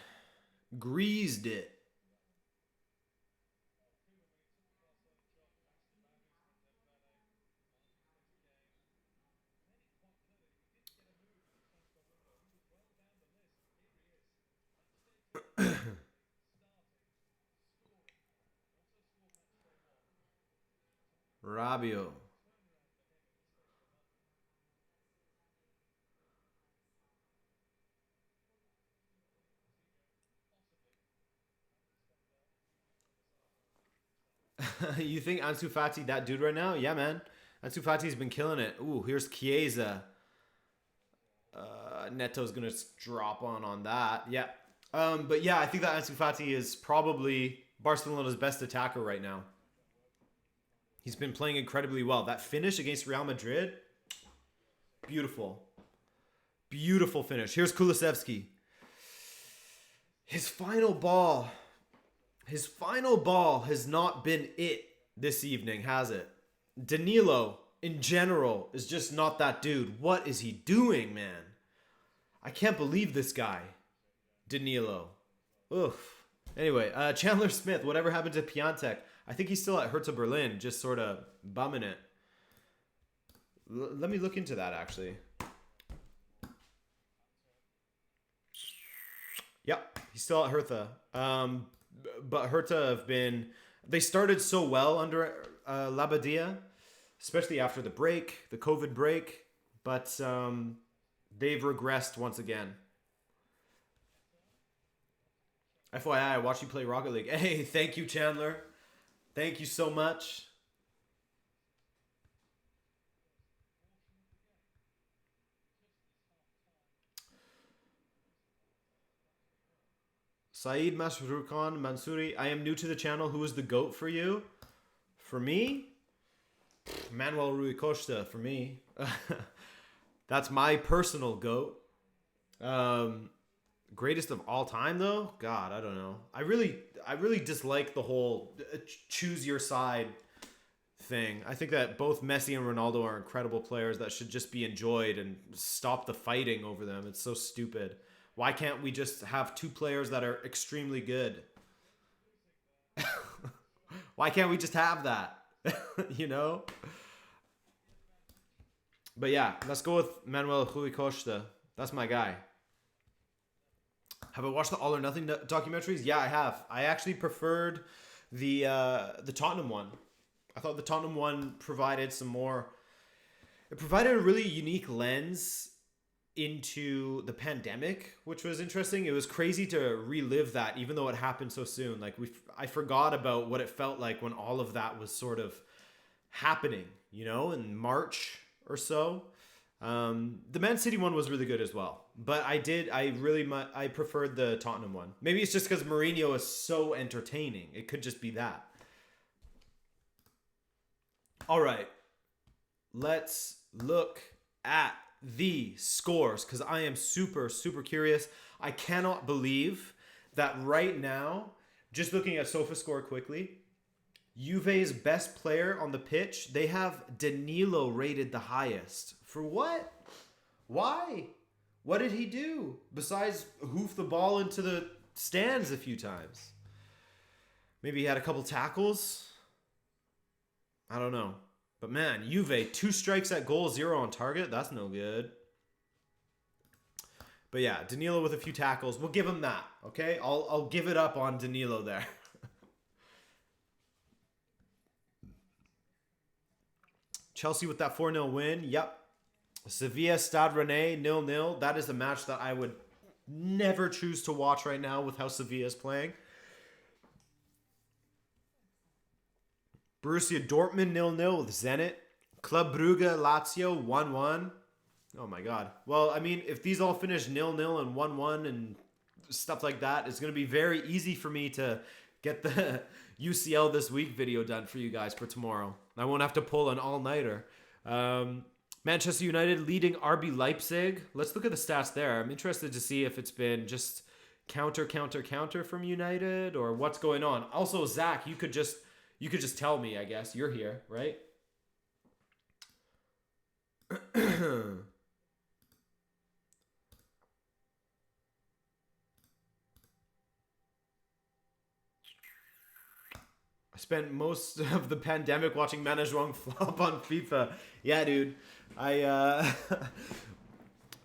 Greased it. Rabio. You think Ansu Fati that dude right now? Yeah, man. Ansu Fati's been killing it. Ooh, here's Chiesa. Neto's going to drop on that. Yeah. But yeah, I think that Ansu Fati is probably Barcelona's best attacker right now. He's been playing incredibly well. That finish against Real Madrid, beautiful. Beautiful finish. Here's Kulusevski. His final ball has not been it this evening, has it? Danilo, in general, is just not that dude. What is he doing, man? I can't believe this guy. Danilo. Oof. Anyway, Chandler Smith, whatever happened to Piontek? I think he's still at Hertha Berlin, just sort of bumming it. Let me look into that, actually. Yep, he's still at Hertha. But Hertha have been... They started so well under Labadia, especially after the break, the COVID break. But they've regressed once again. FYI, I watched you play Rocket League. Hey, thank you, Chandler. Thank you so much. Saeed Masrukan Mansouri, I am new to the channel. Who is the GOAT for you? For me? Manuel Rui Costa for me. That's my personal GOAT. Greatest of all time though? God, I don't know. I really dislike the whole choose your side thing. I think that both Messi and Ronaldo are incredible players that should just be enjoyed and stop the fighting over them. It's so stupid. Why can't we just have two players that are extremely good? Why can't we just have that? You know? But yeah, let's go with Manuel Rui Costa. That's my guy. Have I watched the All or Nothing documentaries? Yeah, I have. I actually preferred the Tottenham one. I thought the Tottenham one provided some more... It provided a really unique lens into the pandemic, which was interesting. It was crazy to relive that, even though it happened so soon. Like I forgot about what it felt like when all of that was sort of happening, you know, in March or so. The Man City one was really good as well, but I preferred the Tottenham one. Maybe it's just because Mourinho is so entertaining. It could just be that. All right, let's look at the scores because I am super, super curious. I cannot believe that right now, just looking at SofaScore quickly, Juve's best player on the pitch, they have Danilo rated the highest. For what? Why? What did he do besides hoof the ball into the stands a few times? Maybe he had a couple tackles? I don't know. But man, Juve, 2 strikes at goal, 0 on target. That's no good. But yeah, Danilo with a few tackles. We'll give him that, okay? I'll give it up on Danilo there. Chelsea with that 4-0 win. Yep. Sevilla, Stade Rennais, 0-0. That is a match that I would never choose to watch right now with how Sevilla is playing. Borussia Dortmund 0-0 with Zenit. Club Brugge Lazio 1-1. Oh my god. Well, I mean, if these all finish 0-0 and 1-1 and stuff like that, it's going to be very easy for me to get the UCL this week video done for you guys for tomorrow. I won't have to pull an all-nighter. Manchester United leading RB Leipzig. Let's look at the stats there. I'm interested to see if it's been just counter from United or what's going on. Also, Zach, you could just tell me, I guess. You're here, right? I spent most of the pandemic watching Juventus flop on FIFA. Yeah, dude. I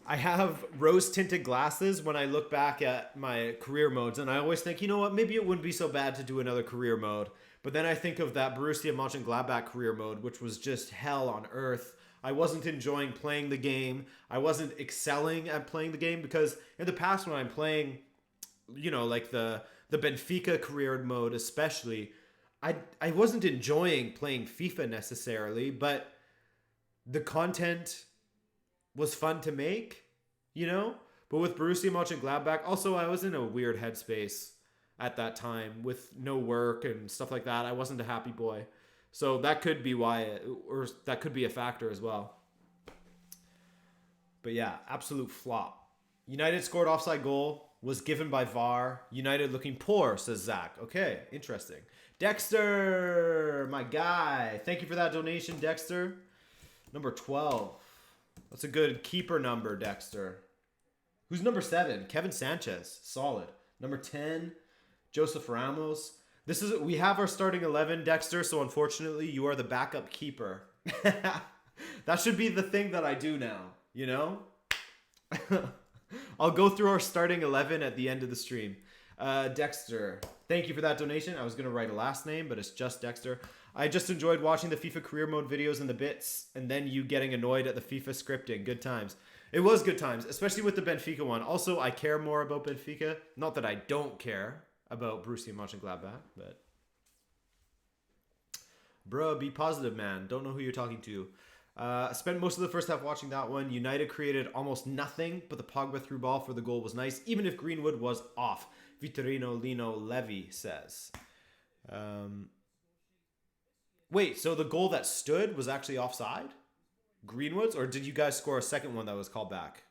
have rose-tinted glasses when I look back at my career modes, and I always think, you know what, maybe it wouldn't be so bad to do another career mode. But then I think of that Borussia Mönchengladbach career mode, which was just hell on earth. I wasn't enjoying playing the game. I wasn't excelling at playing the game because in the past when I'm playing, you know, like the Benfica career mode especially, I wasn't enjoying playing FIFA necessarily, but the content was fun to make, you know? But with Borussia Mönchengladbach, also I was in a weird headspace at that time with no work and stuff like that. I wasn't a happy boy. So that could be why, or that could be a factor as well. But yeah, absolute flop. United scored offside goal, was given by VAR. United looking poor, says Zach. Okay, interesting. Dexter, my guy. Thank you for that donation, Dexter. Number 12. That's a good keeper number, Dexter. Who's number 7? Kevin Sanchez. Solid. Number 10, Joseph Ramos. We have our starting 11, Dexter, so unfortunately you are the backup keeper. That should be the thing that I do now, you know? I'll go through our starting 11 at the end of the stream. Dexter, thank you for that donation. I was going to write a last name, but it's just Dexter. I just enjoyed watching the FIFA career mode videos and the bits, and then you getting annoyed at the FIFA scripting. Good times. It was good times, especially with the Benfica one. Also, I care more about Benfica. Not that I don't care about Borussia Mönchengladbach, but... Bruh, be positive, man. Don't know who you're talking to. I spent most of the first half watching that one. United created almost nothing, but the Pogba through ball for the goal was nice, even if Greenwood was off. Vitorino Lino Levi says. Wait, so the goal that stood was actually offside? Greenwood's? Or did you guys score a second one that was called back?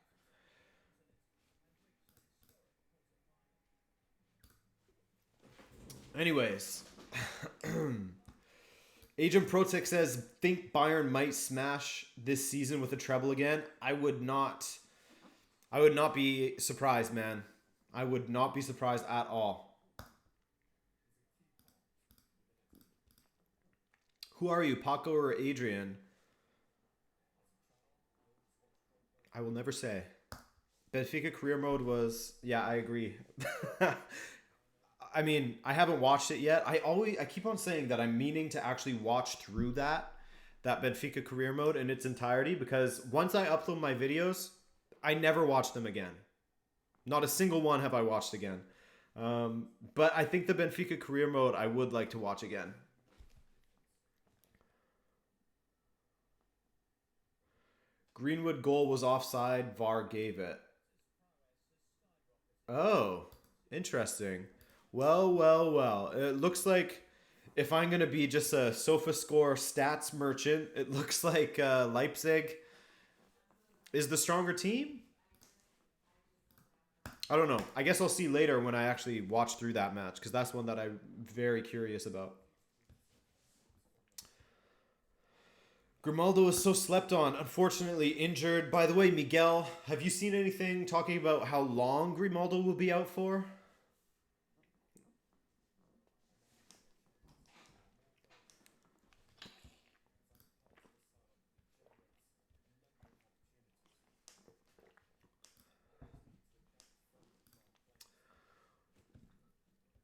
Anyways. Agent Protek says, think Bayern might smash this season with a treble again. I would not be surprised, man. I would not be surprised at all. Who are you, Paco or Adrian? I will never say. Benfica career mode was... Yeah, I agree. I mean, I haven't watched it yet. I keep on saying that I'm meaning to actually watch through that Benfica career mode in its entirety, because once I upload my videos, I never watch them again. Not a single one have I watched again. But I think the Benfica career mode I would like to watch again. Greenwood goal was offside. VAR gave it. Oh, interesting. Well. It looks like if I'm going to be just a SofaScore stats merchant, it looks like Leipzig is the stronger team. I don't know. I guess I'll see later when I actually watch through that match, because that's one that I'm very curious about. Grimaldo is so slept on, unfortunately injured. By the way, Miguel, have you seen anything talking about how long Grimaldo will be out for?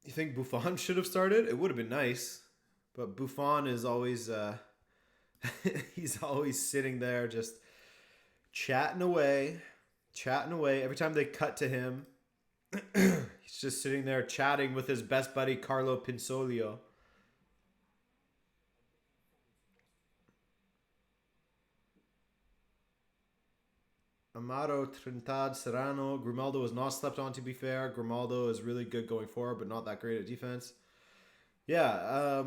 You think Buffon should have started? It would have been nice. But Buffon is always... he's always sitting there just chatting away. Every time they cut to him, He's just sitting there chatting with his best buddy Carlo Pinsolio. Amaro, Trintad, Serrano. Grimaldo was not slept on, to be fair. Grimaldo is really good going forward, but not that great at defense. Yeah,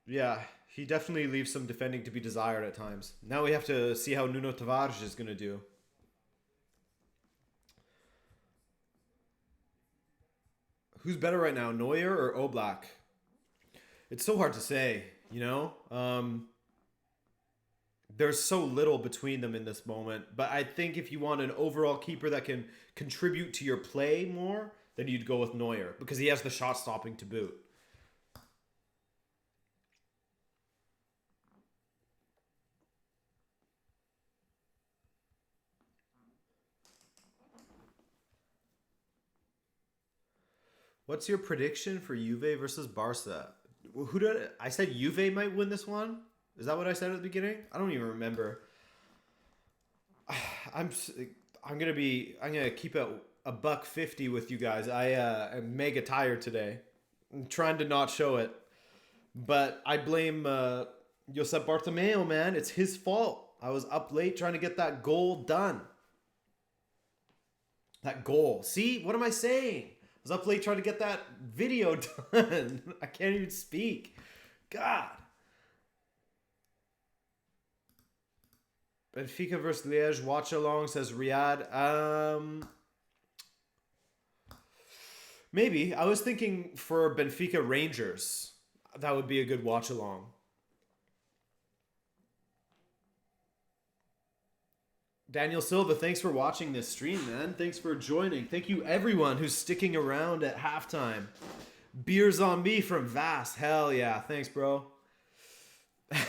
yeah, he definitely leaves some defending to be desired at times. Now we have to see how Nuno Tavares is going to do. Who's better right now, Neuer or Oblak? It's so hard to say, you know? There's so little between them in this moment. But I think if you want an overall keeper that can contribute to your play more, then you'd go with Neuer because he has the shot stopping to boot. What's your prediction for Juve versus Barca? Who did I said Juve might win this one? Is that what I said at the beginning? I don't even remember. I'm I'm gonna keep it a buck 50 with you guys. I am mega tired today. I'm trying to not show it, but I blame Josep Bartomeu, man. It's his fault. I was up late trying to get that goal done. That goal. See, what am I saying? I was up late trying to get that video done. I can't even speak. God. Benfica versus Liège. Watchalong says Riyadh. Maybe. I was thinking for Benfica Rangers. That would be a good watch along. Daniel Silva, thanks for watching this stream, man. Thanks for joining. Thank you, everyone who's sticking around at halftime. Beers on me from Vast. Hell yeah. Thanks, bro.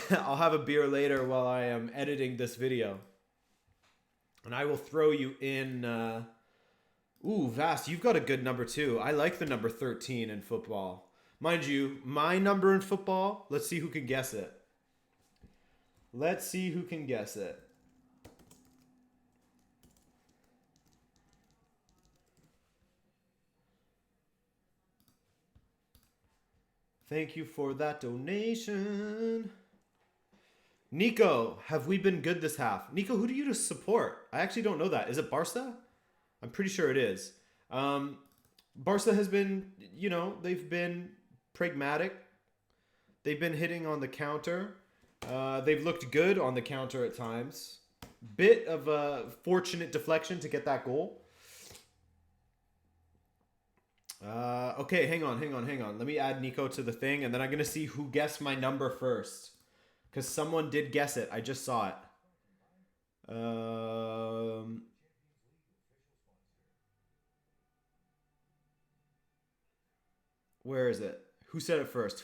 I'll have a beer later while I am editing this video. And I will throw you in... Ooh, Vast, you've got a good number too. I like the number 13 in football. Mind you, my number in football, let's see who can guess it. Let's see who can guess it. Thank you for that donation. Nico, have we been good this half? Nico, who do you support? I actually don't know that. Is it Barca? I'm pretty sure it is. Barca has been, you know, they've been pragmatic. They've been hitting on the counter. They've looked good on the counter at times. Bit of a fortunate deflection to get that goal. Okay, hang on. Let me add Nico to the thing, and then I'm going to see who guessed my number first. Because someone did guess it. I just saw it. Where is it? Who said it first?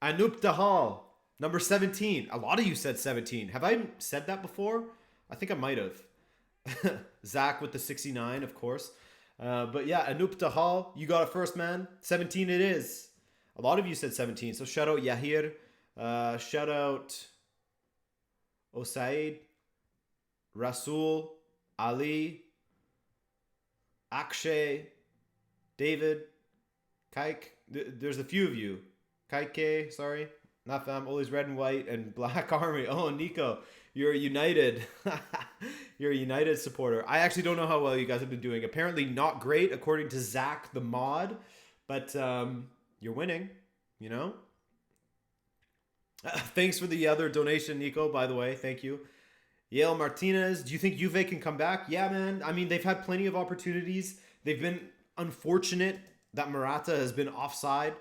Anoop Dahal, number 17. A lot of you said 17. Have I said that before? I think I might have. Zach with the 69, of course. But yeah, Anoop Dahal, you got it first, man. 17 it is. A lot of you said 17. So shout out Yahir. Shout out Osaid. Rasul. Ali. Akshay. David. Kaik. There's a few of you. Kaike, sorry. Not fam. Always red and white and black army. Oh, Nico. You're a United. You're a United supporter. I actually don't know how well you guys have been doing. Apparently not great, according to Zach the mod. But you're winning, you know? Thanks for the other donation, Nico, by the way. Thank you. Yale Martinez, do you think Juve can come back? Yeah, man. I mean, they've had plenty of opportunities. They've been unfortunate that Morata has been offside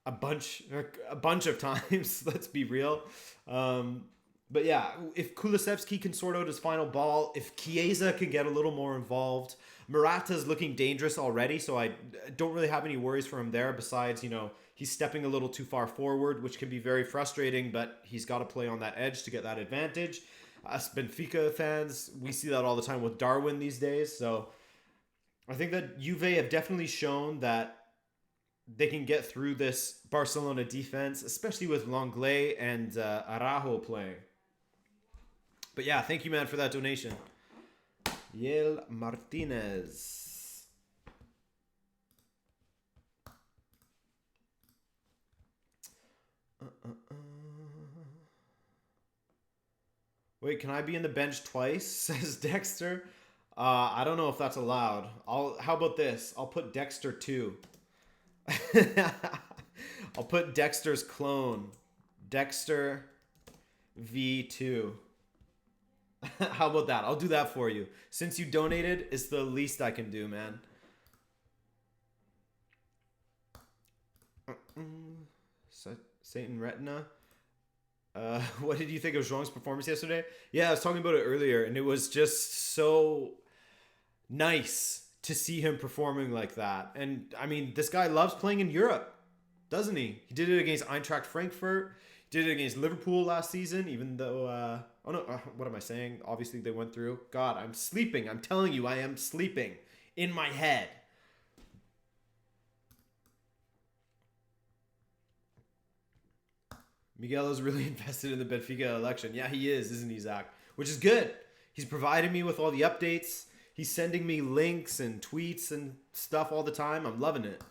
a bunch of times. Let's be real. But yeah, if Kulusevski can sort out his final ball, if Chiesa can get a little more involved, Morata's looking dangerous already, so I don't really have any worries for him there. Besides, you know, he's stepping a little too far forward, which can be very frustrating, but he's got to play on that edge to get that advantage. Us Benfica fans, we see that all the time with Darwin these days, so I think that Juve have definitely shown that they can get through this Barcelona defense, especially with Lenglet and Araujo playing. But yeah, thank you, man, for that donation. Yale Martinez. Wait, can I be in the bench twice? Says Dexter. I don't know if that's allowed. How about this? I'll put Dexter 2. I'll put Dexter's clone. Dexter V2. How about that? I'll do that for you. Since you donated, it's the least I can do, man. Satan Retina. What did you think of Zhuang's performance yesterday? Yeah, I was talking about it earlier, and it was just so nice to see him performing like that. And I mean, this guy loves playing in Europe, doesn't he? He did it against Eintracht Frankfurt. He did it against Liverpool last season, even though... oh no, what am I saying? Obviously, they went through. God, I'm sleeping. I'm telling you, I am sleeping in my head. Miguel is really invested in the Benfica election. Yeah, he is, isn't he, Zach? Which is good. He's providing me with all the updates. He's sending me links and tweets and stuff all the time. I'm loving it.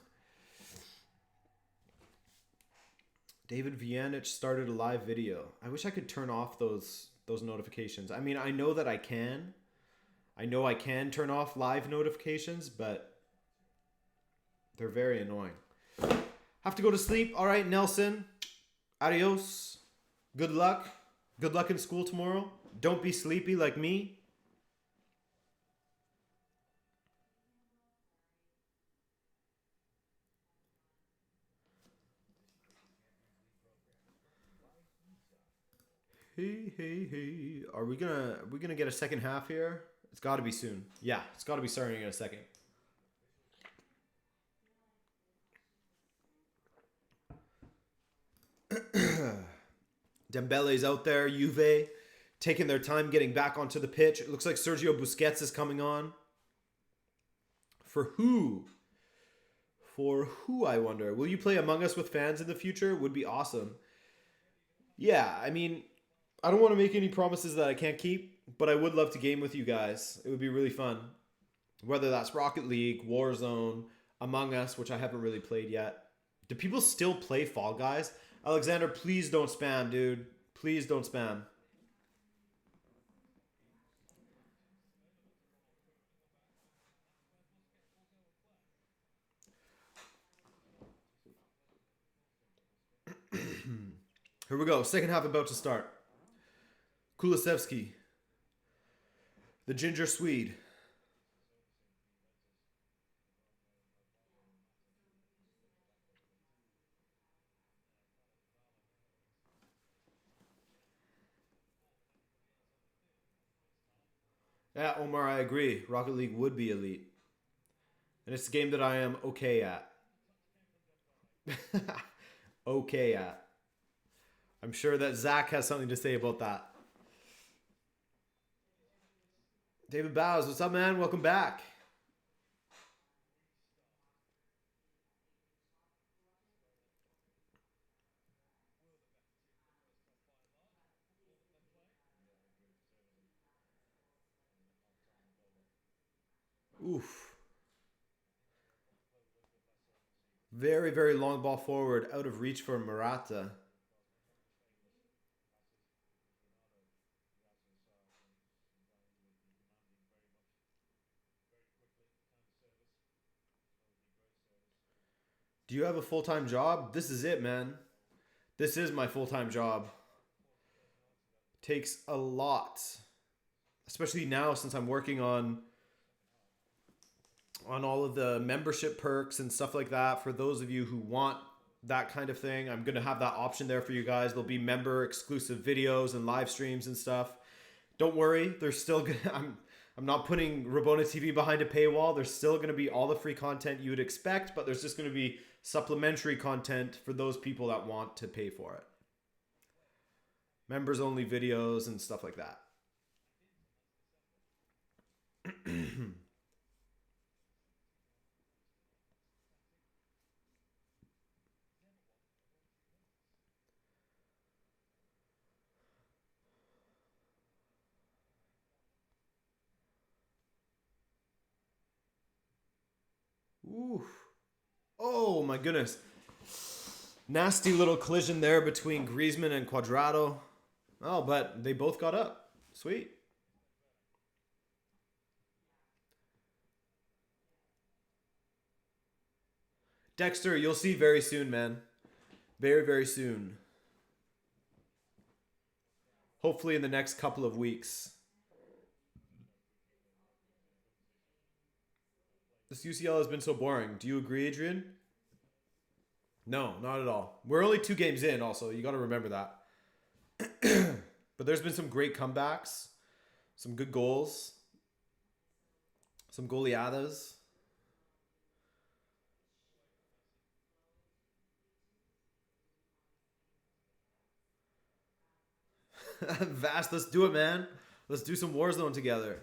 David Vianich started a live video. I wish I could turn off those notifications. I mean, I know that I can. I know I can turn off live notifications, but they're very annoying. Have to go to sleep. All right, Nelson. Adios. Good luck. Good luck in school tomorrow. Don't be sleepy like me. Hey. Are we gonna get a second half here? It's got to be soon. Yeah, it's got to be starting in a second. Dembele's out there. Juve taking their time getting back onto the pitch. It looks like Sergio Busquets is coming on. For who? For who, I wonder? Will you play Among Us with fans in the future? Would be awesome. Yeah, I mean, I don't want to make any promises that I can't keep, but I would love to game with you guys. It would be really fun. Whether that's Rocket League, Warzone, Among Us, which I haven't really played yet. Do people still play Fall Guys? Alexander, please don't spam, dude. Please don't spam. Here we go. Second half about to start. Kulusevski. The Ginger Swede. Yeah, Omar, I agree. Rocket League would be elite. And it's a game that I am okay at. Okay at. I'm sure that Zach has something to say about that. David Bowes, what's up, man? Welcome back. Oof. Very, very long ball forward, out of reach for Morata. Do you have a full-time job? This is it, man. This is my full-time job. Takes a lot. Especially now since I'm working on all of the membership perks and stuff like that. For those of you who want that kind of thing, I'm going to have that option there for you guys. There'll be member exclusive videos and live streams and stuff. Don't worry, there's still gonna, I'm not putting Rabona TV behind a paywall. There's still going to be all the free content you would expect, but there's just going to be supplementary content for those people that want to pay for it. Members only videos and stuff like that. Ooh. Oh my goodness. Nasty little collision there between Griezmann and Cuadrado. Oh, but they both got up. Sweet. Dexter, you'll see very soon, man. Very, very soon. Hopefully in the next couple of weeks. This UCL has been so boring. Do you agree, Adrian? No, not at all. We're only 2 games in also. You got to remember that. But there's been some great comebacks. Some good goals. Some goleadas. Vast, let's do it, man. Let's do some Warzone together.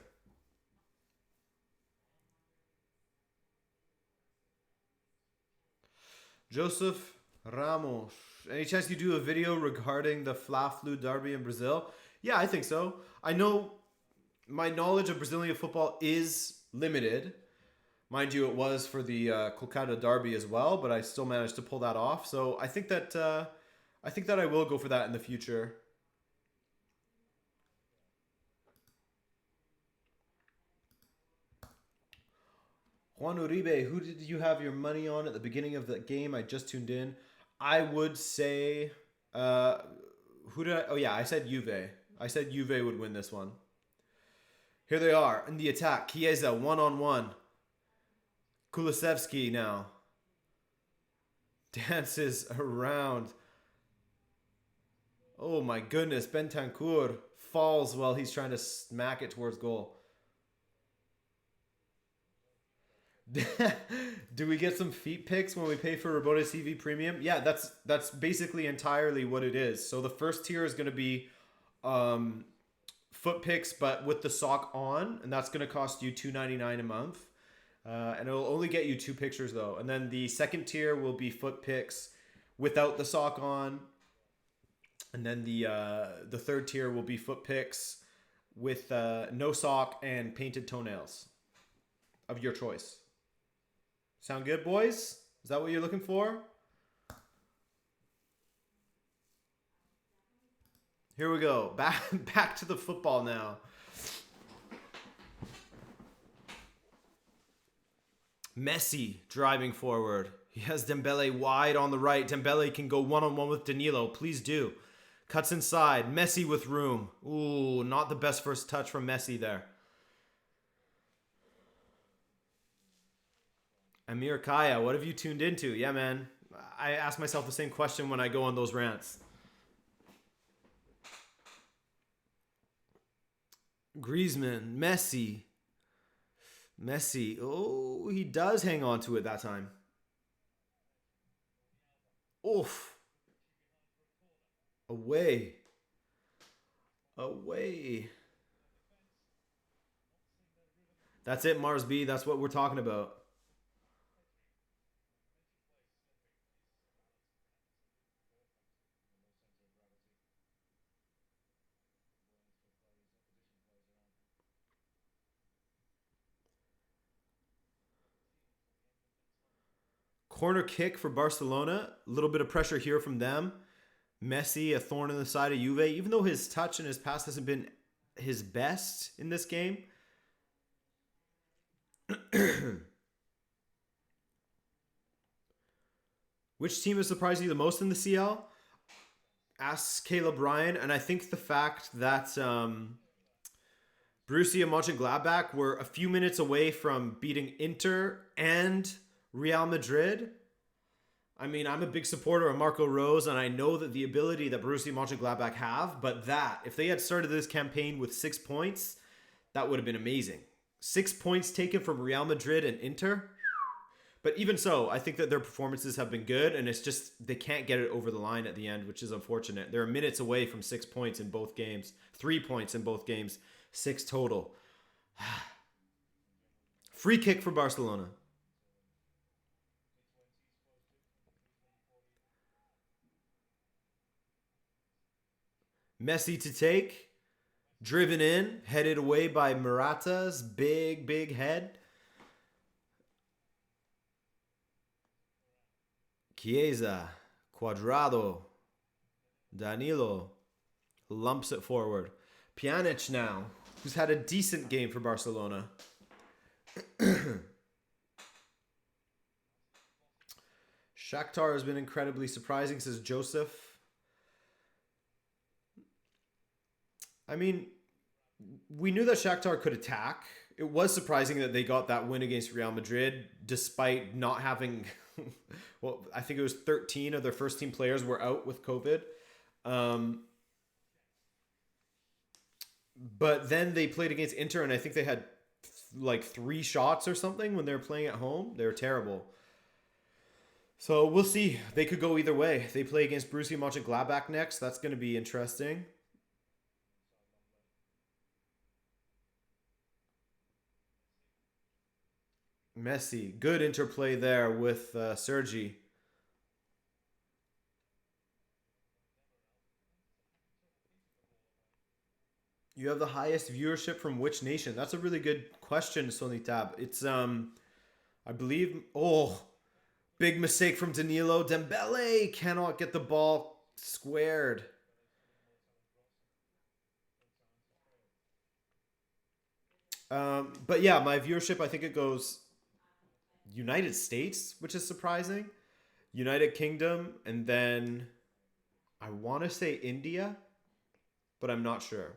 Joseph Ramos. Any chance you do a video regarding the Fla-Flu derby in Brazil? Yeah, I think so. I know my knowledge of Brazilian football is limited. Mind you, it was for the Kolkata derby as well, but I still managed to pull that off. So I think that I will go for that in the future. Juan Uribe, who did you have your money on at the beginning of the game? I just tuned in. I would say, who did I? Oh yeah, I said Juve. I said Juve would win this one. Here they are in the attack. Chiesa 1-on-1. Kulusevski now dances around. Oh my goodness, Bentancur falls while he's trying to smack it towards goal. Do we get some feet pics when we pay for Rabona TV Premium? Yeah, that's basically entirely what it is. So the first tier is going to be foot pics, but with the sock on, and that's going to cost you $2.99 a month. And it'll only get you 2 pictures though. And then the second tier will be foot pics without the sock on. And then the third tier will be foot pics with no sock and painted toenails of your choice. Sound good, boys? Is that what you're looking for? Here we go. Back to the football now. Messi driving forward. He has Dembele wide on the right. Dembele can go one-on-one with Danilo. Please do. Cuts inside. Messi with room. Ooh, not the best first touch from Messi there. Amir Kaya, what have you tuned into? Yeah, man. I ask myself the same question when I go on those rants. Griezmann, Messi. Messi. Oh, he does hang on to it that time. Oof. Away. Away. That's it, Mars B. That's what we're talking about. Corner kick for Barcelona. A little bit of pressure here from them. Messi, a thorn in the side of Juve. Even though his touch and his pass hasn't been his best in this game. Which team has surprised you the most in the CL? Asks Caleb Ryan. And I think the fact that Borussia Mönchengladbach were a few minutes away from beating Inter and Real Madrid. I mean, I'm a big supporter of Marco Rose, and I know that the ability that Borussia Mönchengladbach have, but that, if they had started this campaign with 6 points, that would have been amazing. 6 points taken from Real Madrid and Inter. But even so, I think that their performances have been good, and it's just they can't get it over the line at the end, which is unfortunate. They're minutes away from 6 points in both games. 3 points in both games. 6 total. Free kick for Barcelona. Messi to take. Driven in. Headed away by Morata's big head. Chiesa, Cuadrado, Danilo lumps it forward. Pjanic now, who's had a decent game for Barcelona. Shakhtar has been incredibly surprising, says Joseph. I mean, we knew that Shakhtar could attack. It was surprising that they got that win against Real Madrid, despite not having, well, I think it was 13 of their first team players were out with COVID. But then they played against Inter, and I think they had like 3 shots or something when they were playing at home. They were terrible. So we'll see. They could go either way. They play against Borussia Mönchengladbach next. That's going to be interesting. Messi. Good interplay there with Sergi. You have the highest viewership from which nation? That's a really good question, Sony Tab. It's, I believe, big mistake from Danilo. Dembele cannot get the ball squared. But yeah, my viewership, I think it goes United States, which is surprising. United Kingdom, and then I want to say India, but I'm not sure.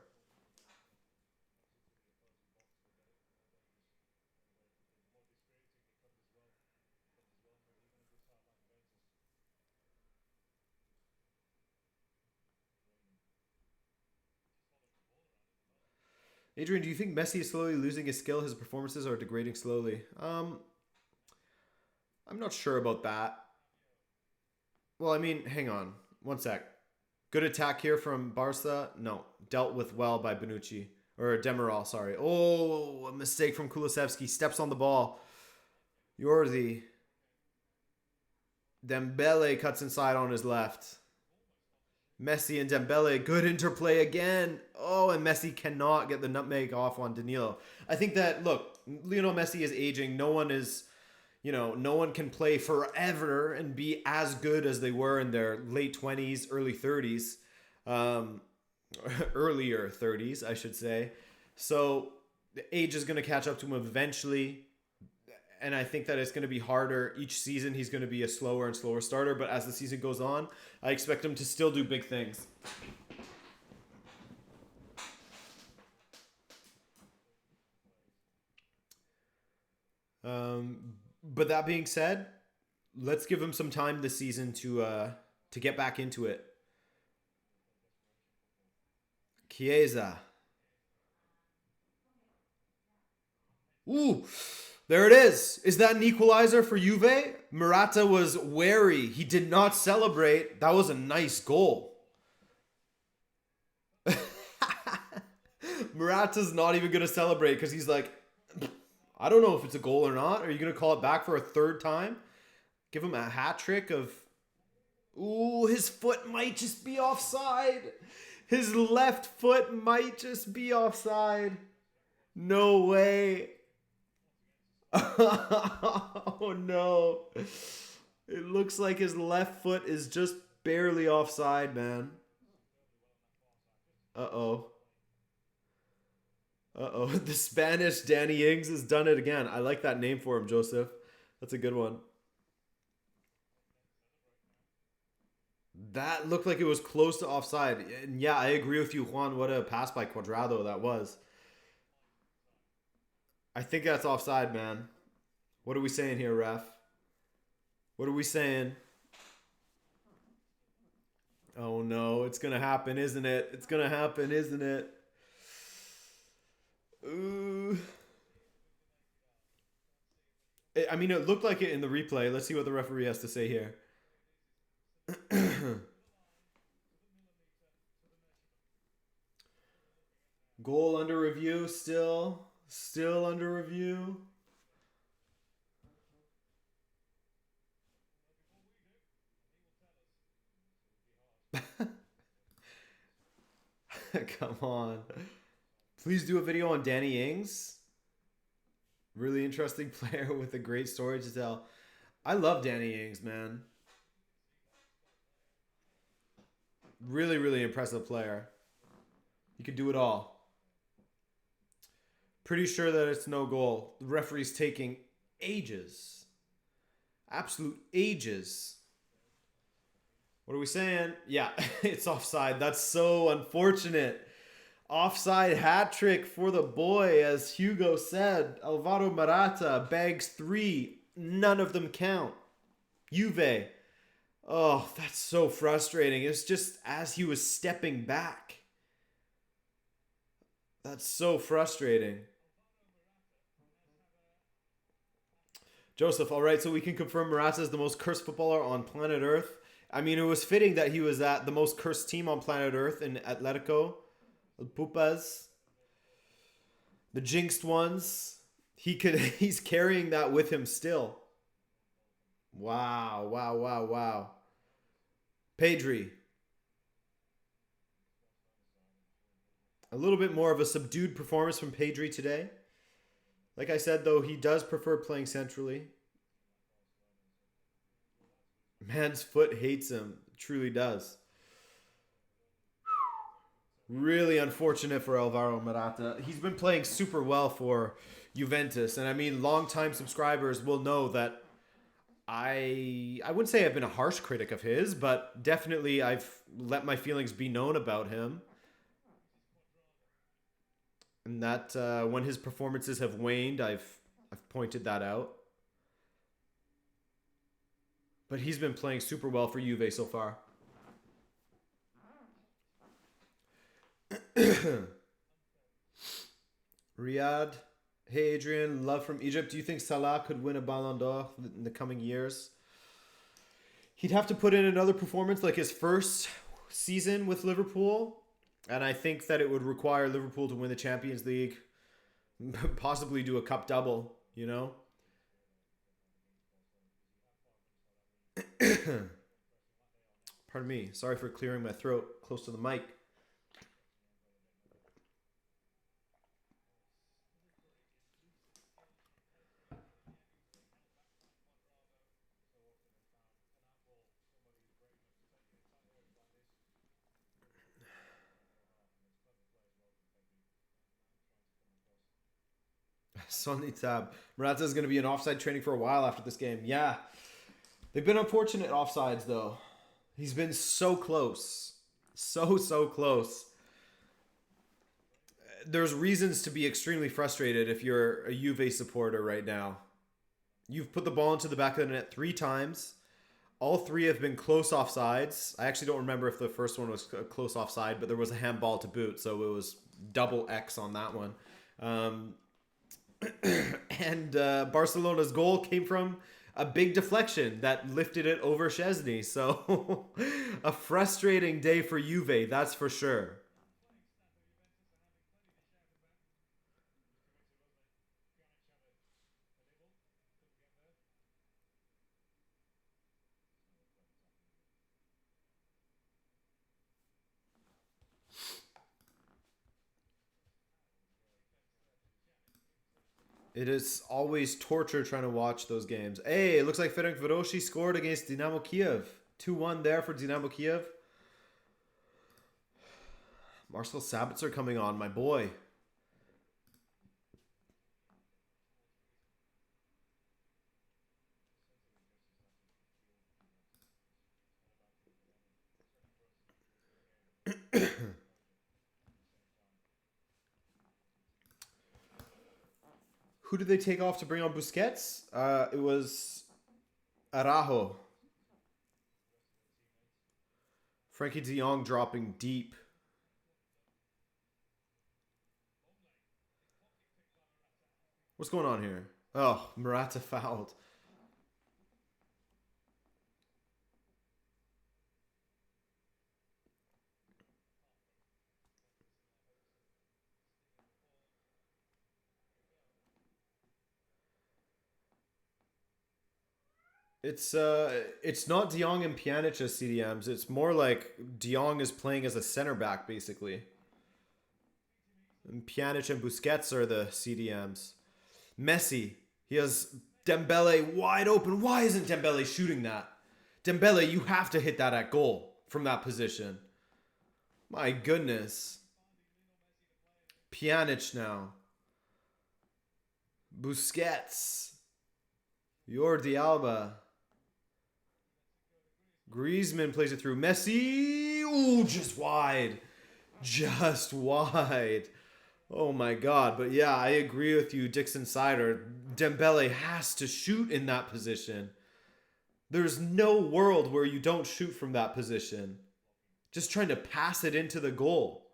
Adrian, do you think Messi is slowly losing his skill? His performances are degrading slowly. I'm not sure about that. Well, I mean, hang on. One sec. Good attack here from Barca. No. Dealt with well by Bonucci. Or Demiral, sorry. Oh, a mistake from Kulusevski. Steps on the ball. Yordi. Dembele cuts inside on his left. Messi and Dembele. Good interplay again. Oh, and Messi cannot get the nutmeg off on Danilo. I think that, look, Lionel Messi is aging. No one is... no one can play forever and be as good as they were in their late 20s, early 30s. Earlier 30s, I should say. So the age is going to catch up to him eventually. And I think that it's going to be harder. Each season, he's going to be a slower and slower starter. But as the season goes on, I expect him to still do big things. But that being said, let's give him some time this season to get back into it. Chiesa. Ooh, there it is. Is that an equalizer for Juve? Morata was wary. He did not celebrate. That was a nice goal. Morata's not even going to celebrate because he's like, I don't know if it's a goal or not. Are you going to call it back for a third time? Give him a hat trick of... Ooh, his foot might just be offside. His left foot might just be offside. No way. Oh, no. It looks like his left foot is just barely offside, man. Uh-oh. Uh-oh. The Spanish Danny Ings has done it again. I like that name for him, Joseph. That's a good one. That looked like it was close to offside. And yeah, I agree with you, Juan. What a pass by Cuadrado that was. I think that's offside, man. What are we saying here, ref? What are we saying? Oh, no. It's going to happen, isn't it? It's going to happen, isn't it? Ooh. I mean, it looked like it in the replay. Let's see what the referee has to say here. Goal under review still. Still under review. Come on. Please do a video on Danny Ings. Really interesting player with a great story to tell. I love Danny Ings, man. Really, really impressive player. He could do it all. Pretty sure that it's no goal. The referee's taking ages. Absolute ages. What are we saying? Yeah, it's offside. That's so unfortunate. Offside hat trick for the boy, as Hugo said. Alvaro Morata bags 3. None of them count. Juve. Oh, that's so frustrating. It's just as he was stepping back. That's so frustrating. Joseph, all right, so we can confirm Morata is the most cursed footballer on planet Earth. I mean, it was fitting that he was at the most cursed team on planet Earth in Atletico. The Pupas. The jinxed ones. He's carrying that with him still. Wow, wow, wow, wow. Pedri. A little bit more of a subdued performance from Pedri today. Like I said, though, he does prefer playing centrally. Man's foot hates him. Truly does. Really unfortunate for Alvaro Morata. He's been playing super well for Juventus. And I mean, longtime subscribers will know that I wouldn't say I've been a harsh critic of his, but definitely I've let my feelings be known about him. And that when his performances have waned, I've pointed that out. But he's been playing super well for Juve so far. Riyadh. Hey, Adrian. Love from Egypt. Do you think Salah could win a Ballon d'Or in the coming years? He'd have to put in another performance like his first season with Liverpool. And I think that it would require Liverpool to win the Champions League. Possibly do a cup double, you know? Pardon me. Sorry for clearing my throat close to the mic. Sonny Tab. Morata is going to be in offside training for a while after this game. Yeah. They've been unfortunate offsides, though. He's been so close. So close. There's reasons to be extremely frustrated if you're a Juve supporter right now. You've put the ball into the back of the net 3 times. All 3 have been close offsides. I actually don't remember if the first one was a close offside, but there was a handball to boot, so it was double X on that one. And Barcelona's goal came from a big deflection that lifted it over Szczesny. So a frustrating day for Juve, that's for sure. It is always torture trying to watch those games. Hey, it looks like Ferenc Varoshi scored against Dynamo Kiev. 2-1 there for Dynamo Kiev. Marcel Sabitzer coming on, my boy. Who did they take off to bring on Busquets? It was Araujo. Frankie de Jong dropping deep. What's going on here? Oh, Morata fouled. It's not De Jong and Pjanic as CDMs. It's more like De Jong is playing as a center back basically. And Pjanic and Busquets are the CDMs. Messi, he has Dembele wide open. Why isn't Dembele shooting that? Dembele, you have to hit that at goal from that position. My goodness. Pjanic now. Busquets. Jordi Alba. Griezmann plays it through. Messi. Ooh, just wide. Just wide. Oh my god. But yeah, I agree with you, Dixon Sider. Dembele has to shoot in that position. There's no world where you don't shoot from that position. Just trying to pass it into the goal.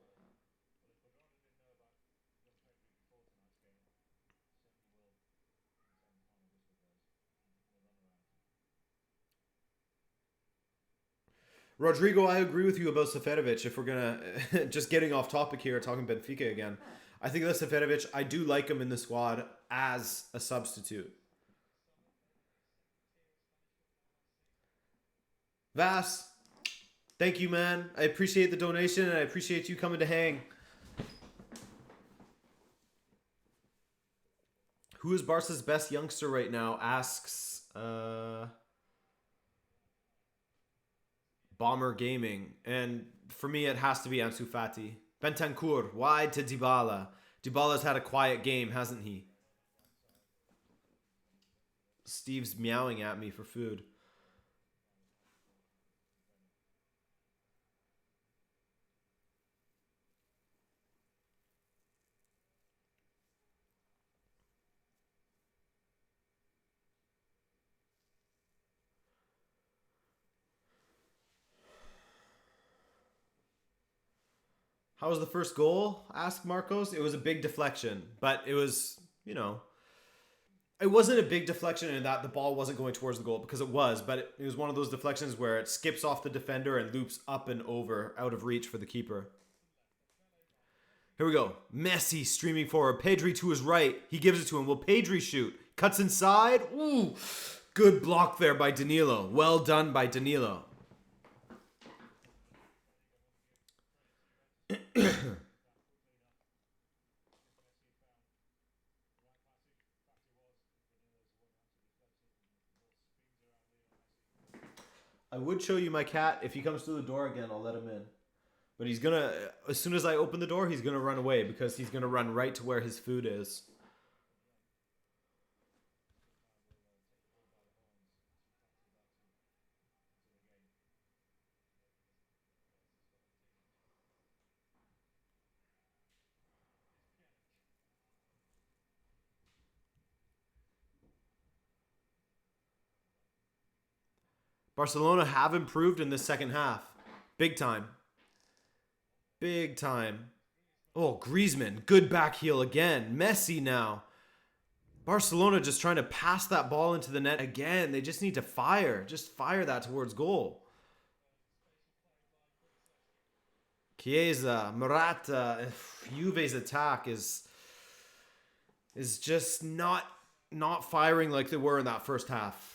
Rodrigo, I agree with you about Seferovic. If we're gonna just getting off topic here, talking Benfica again, I think that Seferovic, I do like him in the squad as a substitute. Vass, thank you, man. I appreciate the donation and I appreciate you coming to hang. Who is Barca's best youngster right now? Asks Bomber Gaming. And for me, it has to be Ansu Fati. Bentancur, wide to Dybala. Dybala's had a quiet game, hasn't he? Steve's meowing at me for food. How was the first goal? Asked Marcos. It was a big deflection, but it was, it wasn't a big deflection in that the ball wasn't going towards the goal, because it was, but it was one of those deflections where it skips off the defender and loops up and over, out of reach for the keeper. Here we go. Messi streaming forward. Pedri to his right. He gives it to him. Will Pedri shoot? Cuts inside. Ooh, good block there by Danilo. Well done by Danilo. I would show you my cat. If he comes through the door again, I'll let him in. But he's gonna, as soon as I open the door, he's gonna run away because he's gonna run right to where his food is. Barcelona have improved in the second half. Big time. Big time. Oh, Griezmann. Good back heel again. Messi now. Barcelona just trying to pass that ball into the net again. They just need to fire. Just fire that towards goal. Chiesa, Morata, Juve's attack is just not firing like they were in that first half.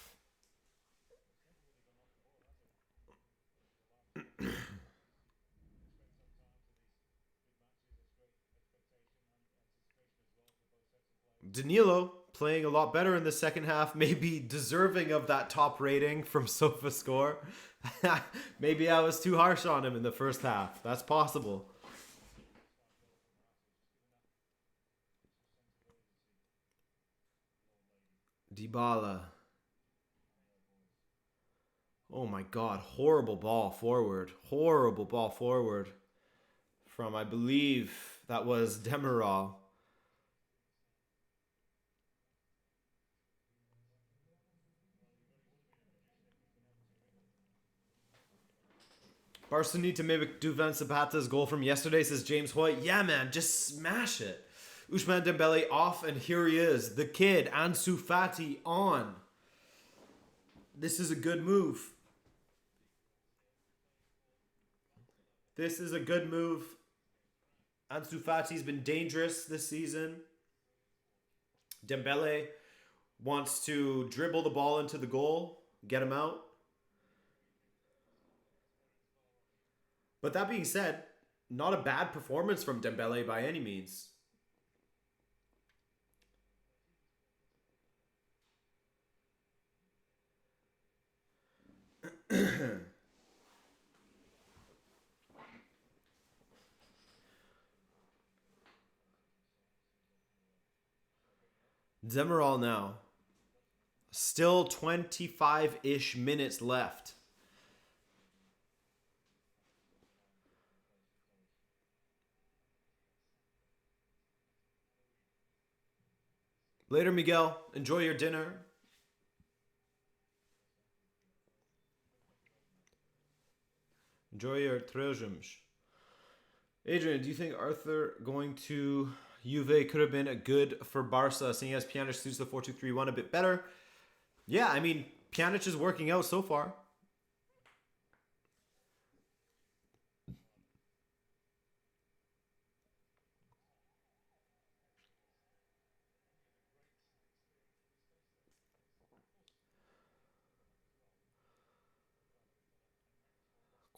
Danilo playing a lot better in the second half, maybe deserving of that top rating from SofaScore. Maybe I was too harsh on him in the first half. That's possible. Dybala. Oh my god, horrible ball forward. Horrible ball forward from, I believe, that was Demiral. Barca need to maybe do Van Zapata's goal from yesterday, says James Hoyt. Yeah, man, just smash it. Ousmane Dembele off, and here he is. The kid, Ansu Fati, on. This is a good move. This is a good move. Ansu Fati's been dangerous this season. Dembele wants to dribble the ball into the goal, get him out. But that being said, not a bad performance from Dembele by any means. Demirol now. Still 25-ish minutes left. Later, Miguel. Enjoy your dinner. Enjoy your treasures. Adrian, do you think Arthur going to Juve could have been a good for Barca, seeing as Pjanic suits the 4-2-3-1 a bit better? Yeah, I mean, Pjanic is working out so far.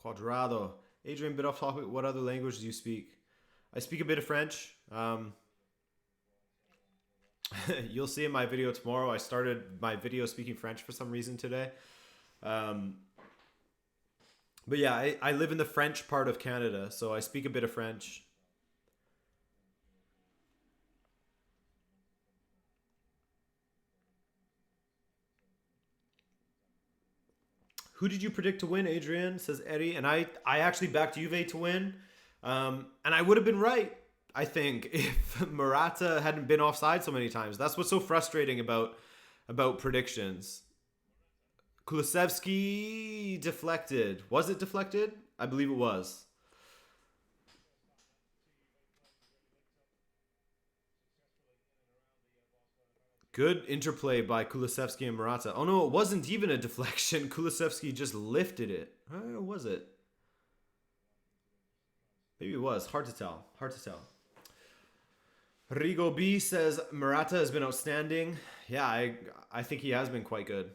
Quadrado. Adrian, bit off topic. What other language do you speak? I speak a bit of French. You'll see in my video tomorrow. I started my video speaking French for some reason today. But yeah, I live in the French part of Canada, so I speak a bit of French. Who did you predict to win, Adrian? Says Eddie. And I actually backed Juve to win. And I would have been right, I think, if Morata hadn't been offside so many times. That's what's so frustrating about predictions. Kulusevski deflected. Was it deflected? I believe it was. Good interplay by Kulusevski and Morata. Oh no, it wasn't even a deflection. Kulusevski just lifted it. Or was it? Maybe it was. Hard to tell. Hard to tell. Rigo B says Morata has been outstanding. Yeah, I think he has been quite good.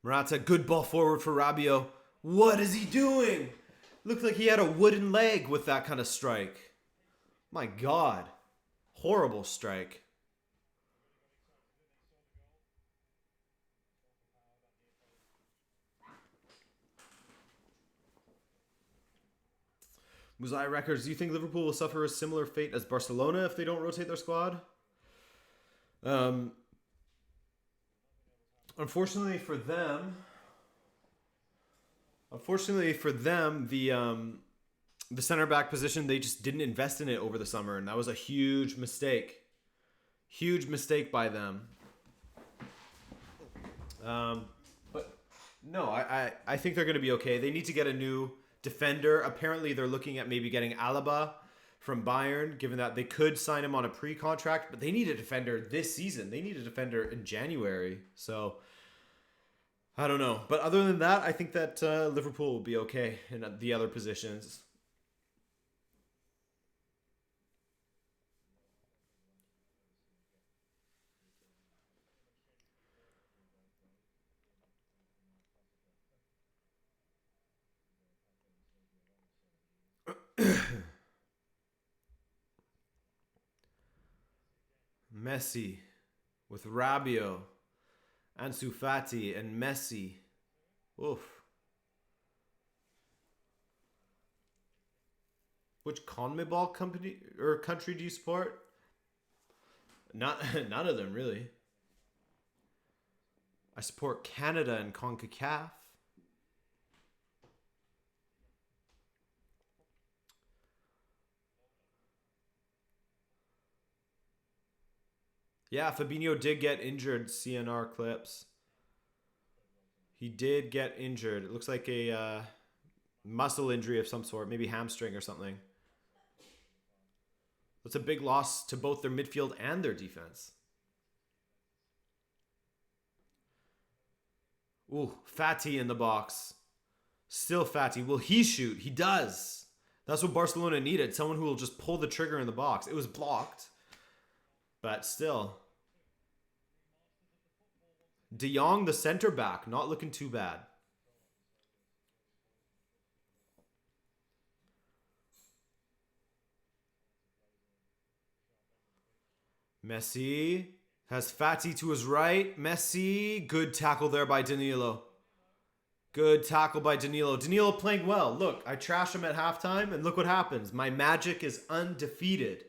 Morata, good ball forward for Rabiot. What is he doing? Looked like he had a wooden leg with that kind of strike. My God. Horrible strike. Muzai Records, do you think Liverpool will suffer a similar fate as Barcelona if they don't rotate their squad? Unfortunately for them, the center back position, they just didn't invest in it over the summer, and that was a huge mistake. Huge mistake by them. But no, I think they're going to be okay. They need to get a new defender. Apparently, they're looking at maybe getting Alaba from Bayern, given that they could sign him on a pre-contract, but they need a defender this season. They need a defender in January. So, I don't know. But other than that, I think that Liverpool will be okay in the other positions. Messi with Rabiot, Ansu Fati, and Messi. Oof. Which CONMEBOL company or country do you support? None of them really. I support Canada and CONCACAF. Yeah, Fabinho did get injured, CNR clips. He did get injured. It looks like a muscle injury of some sort, maybe hamstring or something. That's a big loss to both their midfield and their defense. Ooh, Fati in the box. Still Fati. Will he shoot? He does. That's what Barcelona needed. Someone who will just pull the trigger in the box. It was blocked. But still. De Jong, the center back, not looking too bad. Messi has Fati to his right. Messi, good tackle there by Danilo. Good tackle by Danilo. Danilo playing well. Look, I trash him at halftime, and look what happens. My magic is undefeated.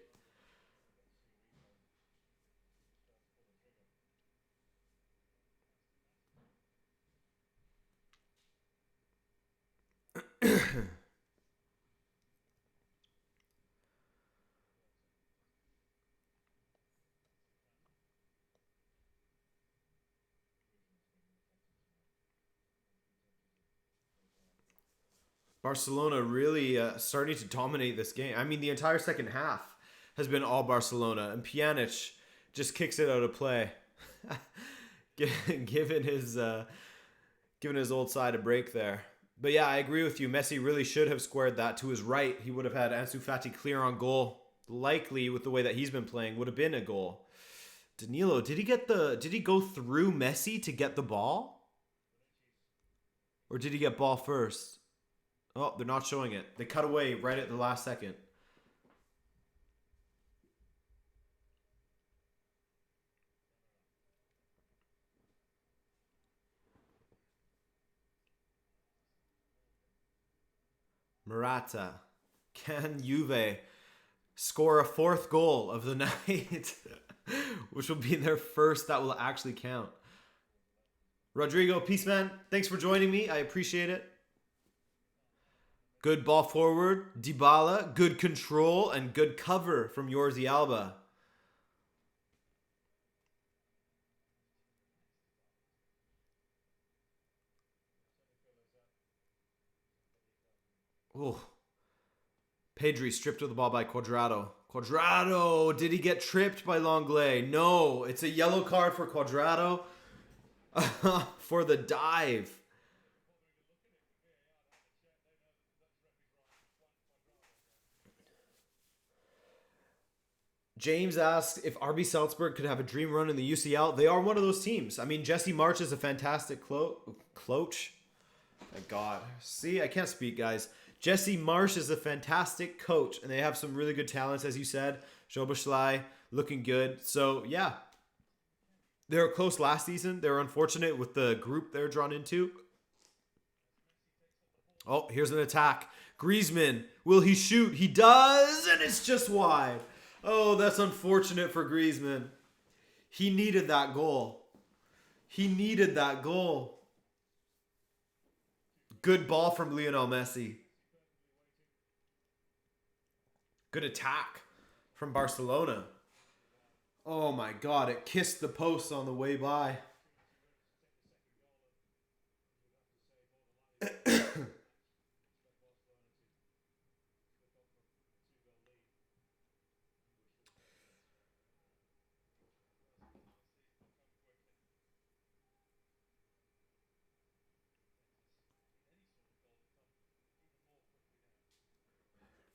Barcelona really starting to dominate this game. I mean, the entire second half has been all Barcelona, and Pjanic just kicks it out of play, giving his old side a break there. But yeah, I agree with you. Messi really should have squared that to his right. He would have had Ansu Fati clear on goal. Likely, with the way that he's been playing, would have been a goal. Danilo, did he go through Messi to get the ball? Or did he get ball first? Oh, they're not showing it. They cut away right at the last second. Morata. Can Juve score a fourth goal of the night? Which will be their first that will actually count. Rodrigo, peace man. Thanks for joining me. I appreciate it. Good ball forward. Dybala. Good control and good cover from Jordi Alba. Oh. Pedri stripped of the ball by Cuadrado. Cuadrado! Did he get tripped by Longley? No. It's a yellow card for Cuadrado for the dive. James asks if RB Salzburg could have a dream run in the UCL. They are one of those teams. I mean, Jesse March is a fantastic coach. My God. See, I can't speak, guys. Jesse Marsh is a fantastic coach, and they have some really good talents, as you said. Joboslai looking good. So, yeah. They were close last season. They were unfortunate with the group they're drawn into. Oh, here's an attack. Griezmann, will he shoot? He does, and it's just wide. Oh, that's unfortunate for Griezmann. He needed that goal. He needed that goal. Good ball from Lionel Messi. Good attack from Barcelona. Oh my God, it kissed the post on the way by.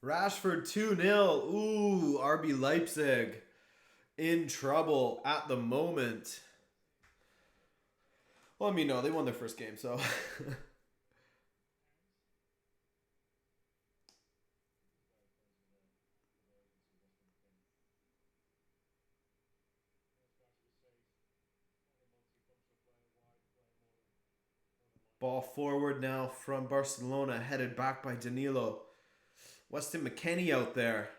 Rashford 2-0. Ooh, RB Leipzig in trouble at the moment. Well, I mean, no, they won their first game, so. Ball forward now from Barcelona, headed back by Danilo. Weston McKennie out there.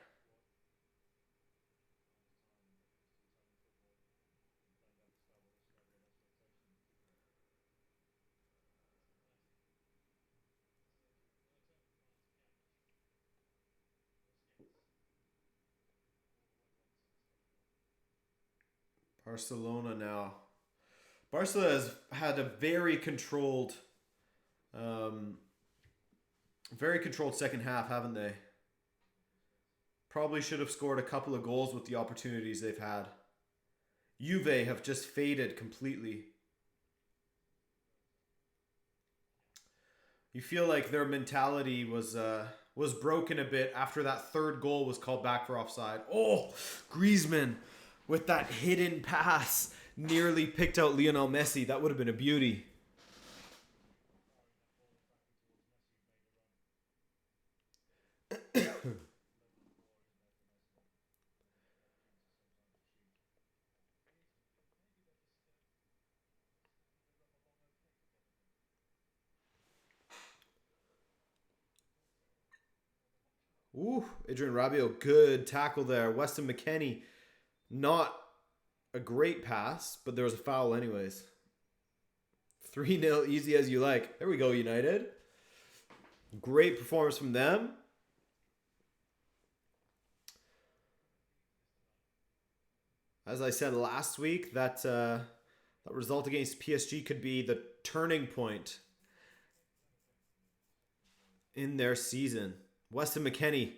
Barcelona now. Barcelona has had a um, very controlled second half, haven't they? Probably should have scored a couple of goals with the opportunities they've had. Juve have just faded completely. You feel like their mentality was broken a bit after that third goal was called back for offside. Oh, Griezmann with that hidden pass nearly picked out Lionel Messi. That would have been a beauty. Ooh, Adrian Rabiot, good tackle there. Weston McKennie, not a great pass, but there was a foul anyways. 3-0, easy as you like. There we go, United. Great performance from them. As I said last week, that result against PSG could be the turning point in their season. Weston McKennie.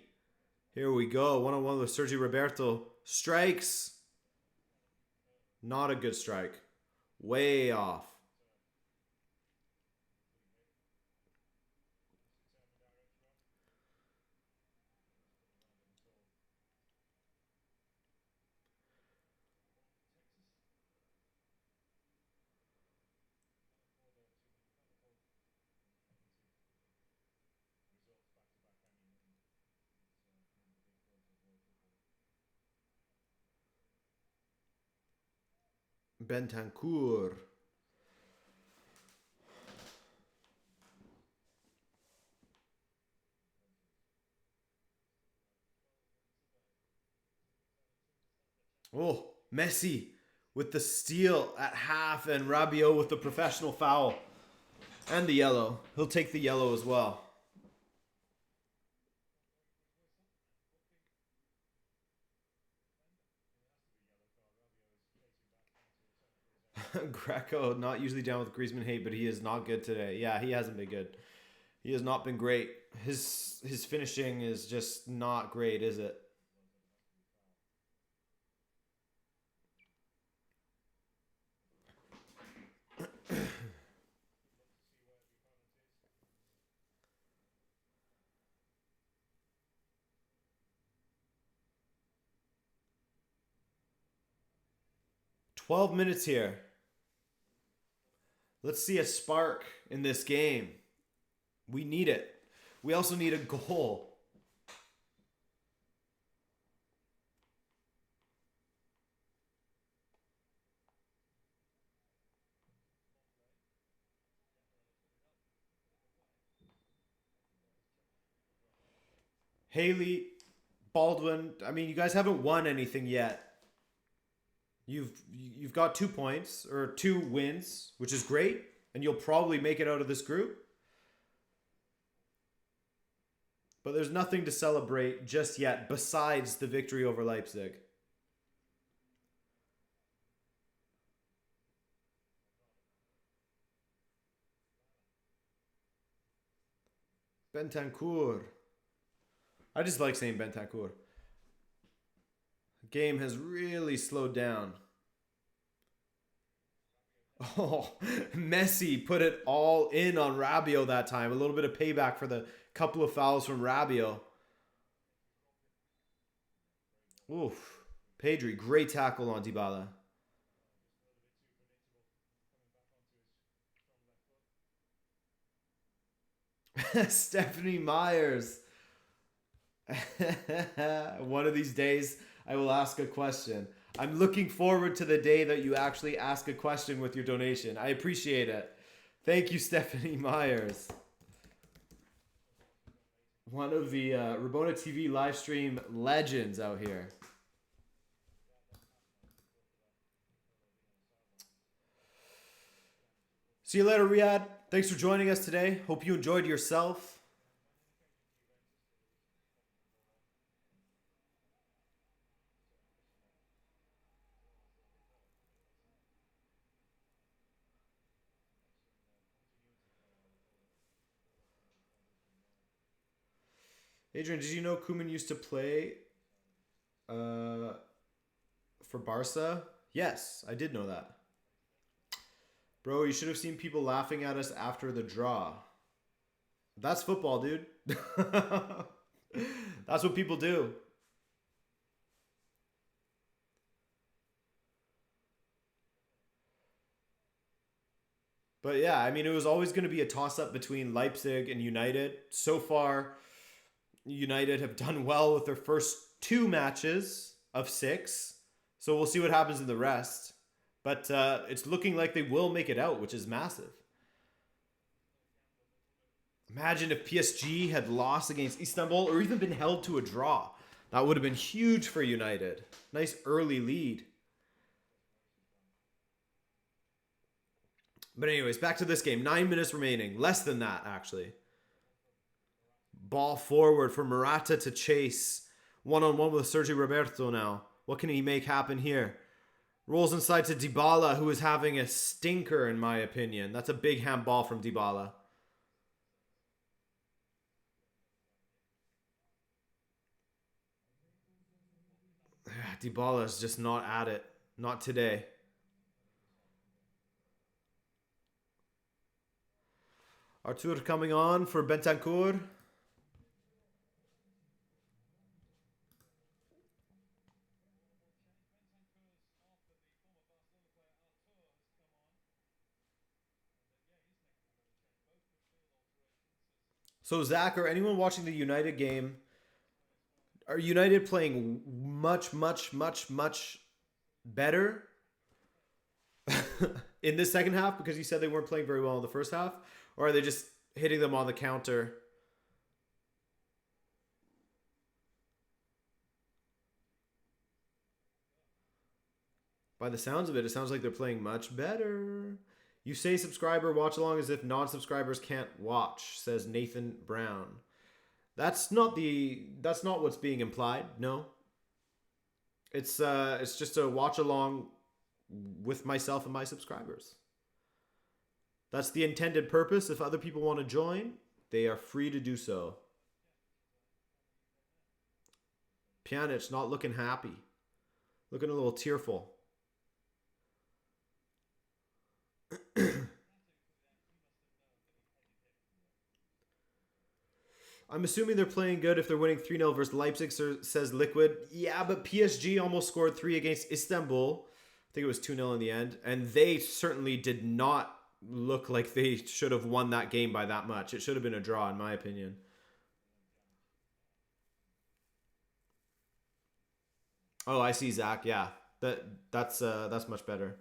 Here we go. One-on-one with Sergio Roberto. Strikes. Not a good strike. Way off. Bentancur. Oh, Messi with the steal at half and Rabiot with the professional foul. And the yellow. He'll take the yellow as well. Greco, not usually down with Griezmann hate, but he is not good today. Yeah, he hasn't been good. He has not been great. His finishing is just not great, is it? "12 minutes here. Let's see a spark in this game. We need it. We also need a goal." Haley, Baldwin, I mean, you guys haven't won anything yet. You've got 2 points or 2 wins, which is great, and you'll probably make it out of this group. But there's nothing to celebrate just yet besides the victory over Leipzig. Bentancur. I just like saying Bentancur. The game has really slowed down. Oh, Messi put it all in on Rabiot that time. A little bit of payback for the couple of fouls from Rabiot. Oof. Pedri, great tackle on Dybala. Stephanie Myers. One of these days, I will ask a question. I'm looking forward to the day that you actually ask a question with your donation. I appreciate it. Thank you, Stephanie Myers. One of the Rabona TV live stream legends out here. See you later, Riyadh. Thanks for joining us today. Hope you enjoyed yourself. Adrian, did you know Koeman used to play for Barca? Yes, I did know that. Bro, you should have seen people laughing at us after the draw. That's football, dude. That's what people do. But yeah, I mean, it was always going to be a toss-up between Leipzig and United. So far, United have done well with their first 2 matches of 6. So we'll see what happens in the rest. But it's looking like they will make it out, which is massive. Imagine if PSG had lost against Istanbul or even been held to a draw. That would have been huge for United. Nice early lead. But anyways, back to this game. 9 minutes remaining. Less than that, actually. Ball forward for Morata to chase. One-on-one with Sergio Roberto now. What can he make happen here? Rolls inside to Dybala, who is having a stinker, in my opinion. That's a big handball from Dybala. Dybala is just not at it. Not today. Artur coming on for Bentancur. So Zach, or anyone watching the United game, are United playing much, much, much, much better in this second half because you said they weren't playing very well in the first half? Or are they just hitting them on the counter? By the sounds of it, it sounds like they're playing much better. You say subscriber watch along as if non-subscribers can't watch, says Nathan Brown. That's not what's being implied. No. It's just a watch along with myself and my subscribers. That's the intended purpose. If other people want to join, they are free to do so. Pjanic not looking happy. Looking a little tearful. I'm assuming they're playing good if they're winning 3-0 versus Leipzig, says Liquid. Yeah, but PSG almost scored 3 against Istanbul. I think it was 2-0 in the end. And they certainly did not look like they should have won that game by that much. It should have been a draw, in my opinion. Oh, I see, Zach. Yeah, that's much better.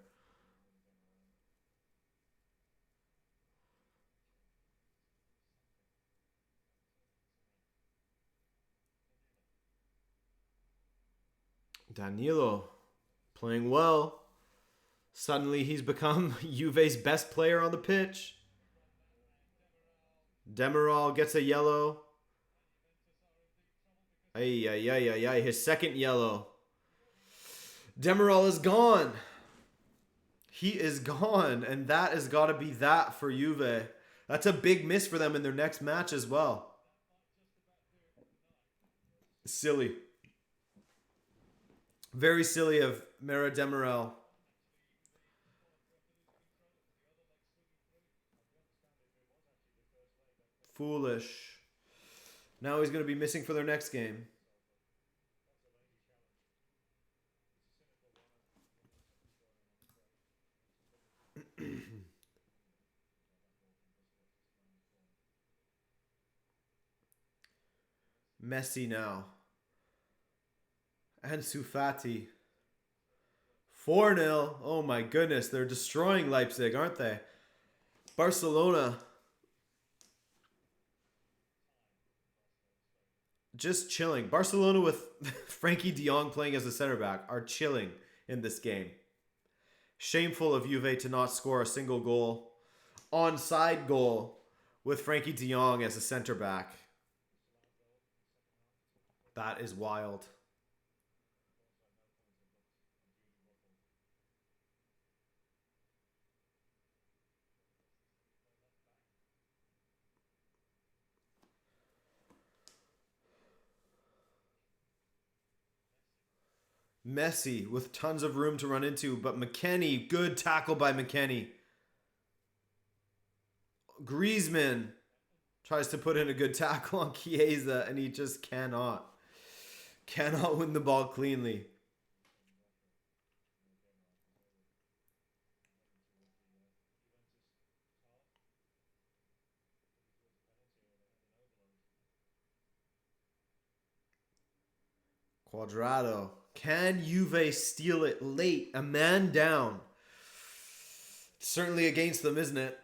Danilo playing well. Suddenly he's become Juve's best player on the pitch. Demiral gets a yellow. Ay, ay, ay, ay, ay. His second yellow. Demiral is gone. He is gone. And that has got to be that for Juve. That's a big miss for them in their next match as well. Silly. Very silly of Mera Demiral. Foolish. Now he's going to be missing for their next game. Messi now. Ansu Fati. 4-0. Oh my goodness. They're destroying Leipzig, aren't they? Barcelona. Just chilling. Barcelona with Frankie de Jong playing as a center back are chilling in this game. Shameful of Juve to not score a single goal. Onside goal with Frankie de Jong as a center back. That is wild. Messi with tons of room to run into, but McKennie, good tackle by McKennie. Griezmann tries to put in a good tackle on Chiesa, and he just cannot win the ball cleanly. Cuadrado. Can Juve steal it late? A man down. Certainly against them, isn't it?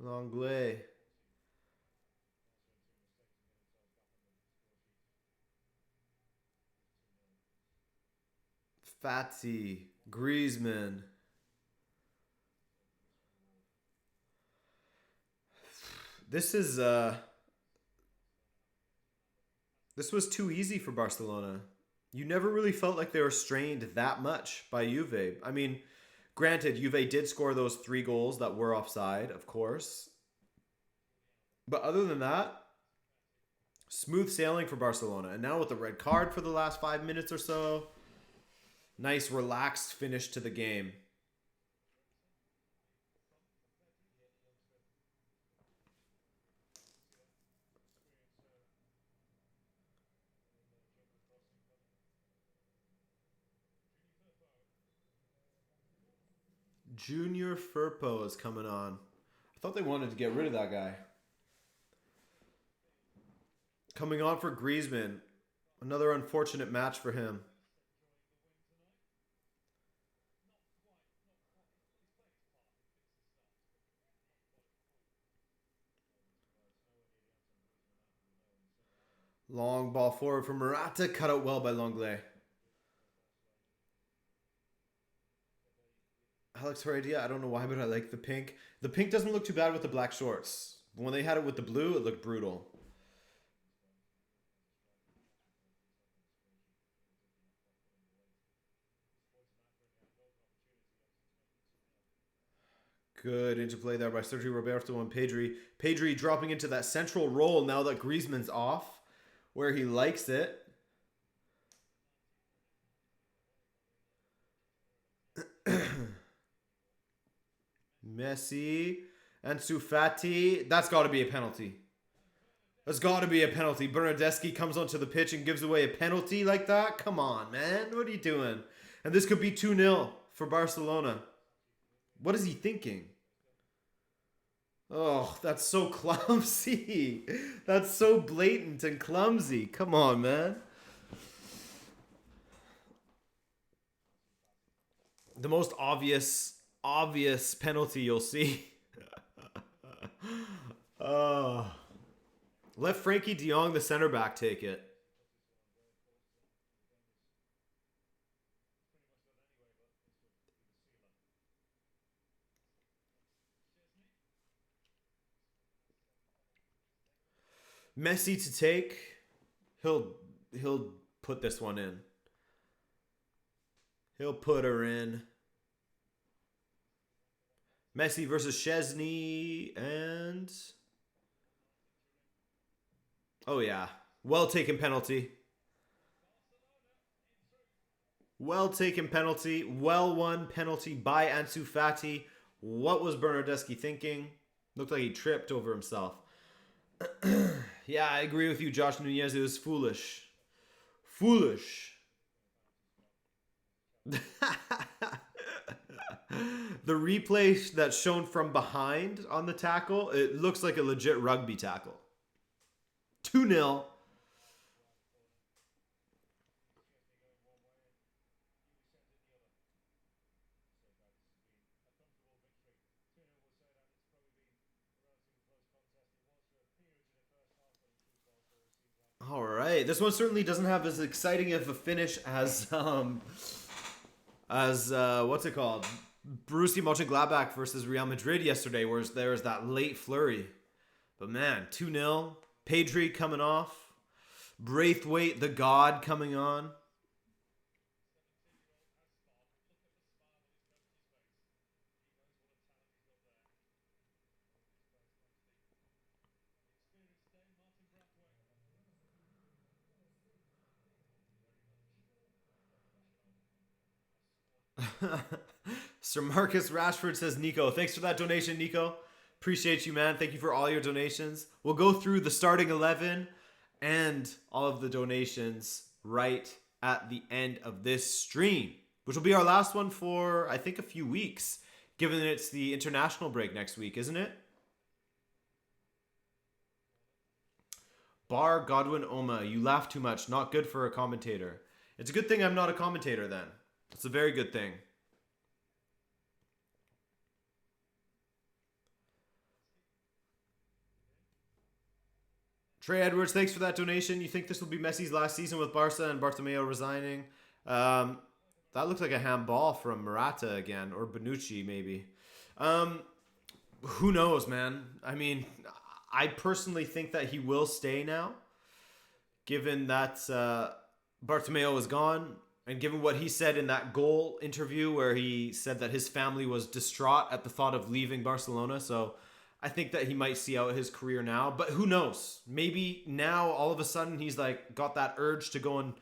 Longley. Fati. Griezmann. This is this was too easy for Barcelona. You never really felt like they were strained that much by Juve. I mean, granted, Juve did score those 3 goals that were offside, of course. But other than that, smooth sailing for Barcelona. And now with the red card for the last 5 minutes or so, nice relaxed finish to the game. Junior Firpo is coming on. I thought they wanted to get rid of that guy. Coming on for Griezmann. Another unfortunate match for him. Long ball forward from Morata. Cut out well by Longley. Alex Heredia, I don't know why, but I like the pink. The pink doesn't look too bad with the black shorts. When they had it with the blue, it looked brutal. Good interplay there by Sergio Roberto and Pedri. Pedri dropping into that central role now that Griezmann's off, where he likes it. Messi. Ansu Fati. That's got to be a penalty. That's got to be a penalty. Bernardeschi comes onto the pitch and gives away a penalty like that? Come on, man. What are you doing? And this could be 2-0 for Barcelona. What is he thinking? Oh, that's so clumsy. That's so blatant and clumsy. Come on, man. The most obvious penalty you'll see. Oh. Let Frankie de Jong, the center back, take it. Messi to take. He'll put this one in. He'll put her in. Messi versus Chesney and... Oh, yeah. Well taken penalty. Well taken penalty. Well won penalty by Ansu Fati. What was Bernardeschi thinking? Looked like he tripped over himself. Yeah, I agree with you, Josh Nunez. It was foolish. Foolish. The replay that's shown from behind on the tackle, it looks like a legit rugby tackle. 2-0. All right. This one certainly doesn't have as exciting of a finish as what's it called? Borussia Mönchengladbach versus Real Madrid yesterday, where there was that late flurry. But man, 2-0. Pedri coming off. Braithwaite, the god, coming on. Sir Marcus Rashford says, Nico, thanks for that donation, Nico. Appreciate you, man. Thank you for all your donations. We'll go through the starting 11 and all of the donations right at the end of this stream, which will be our last one for, I think, a few weeks, given that it's the international break next week, isn't it? Bar Godwin Oma, you laugh too much. Not good for a commentator. It's a good thing I'm not a commentator then. It's a very good thing. Trey Edwards, thanks for that donation. You think this will be Messi's last season with Barca and Bartomeu resigning? That looks like a handball from Morata again, or Bonucci maybe. Who knows, man? I mean, I personally think that he will stay now, given that Bartomeu is gone, and given what he said in that goal interview where he said that his family was distraught at the thought of leaving Barcelona. So I think that he might see out his career now, but who knows? Maybe now all of a sudden he's like got that urge to go and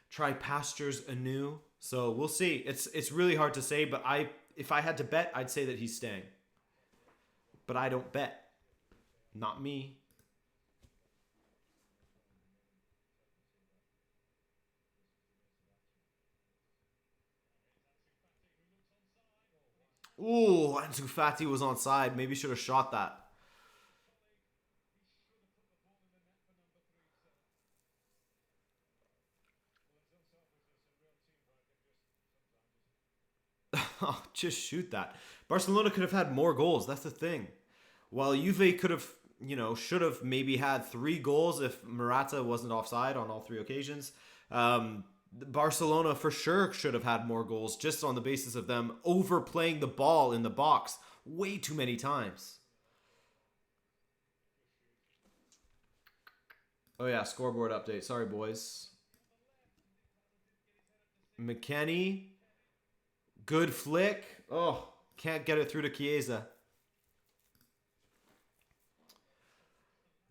try pastures anew. So we'll see. It's really hard to say, but if I had to bet, I'd say that he's staying. But I don't bet. Not me. Ooh, Ansu Fati was onside. Maybe should have shot that. Oh, just shoot that. Barcelona could have had more goals. That's the thing. While Juve could have, should have maybe had 3 goals if Morata wasn't offside on all 3 occasions. Barcelona for sure should have had more goals just on the basis of them overplaying the ball in the box way too many times. Oh yeah, scoreboard update. Sorry, boys. McKennie. Good flick. Oh, can't get it through to Chiesa.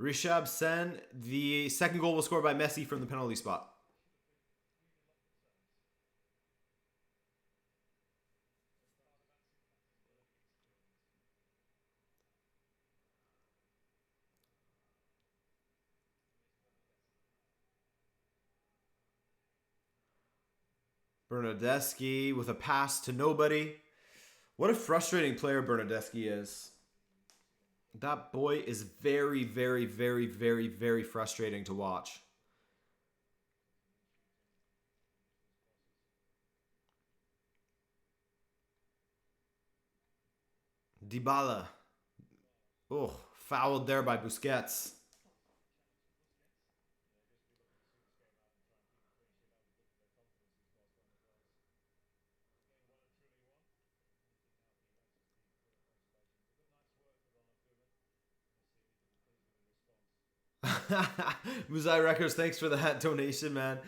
Rishab Sen. The second goal was scored by Messi from the penalty spot. Bernardeschi with a pass to nobody. What a frustrating player Bernardeschi is. That boy is very, very, very, very, very frustrating to watch. Dybala. Oh, fouled there by Busquets. Muzai Records, thanks for that donation, man.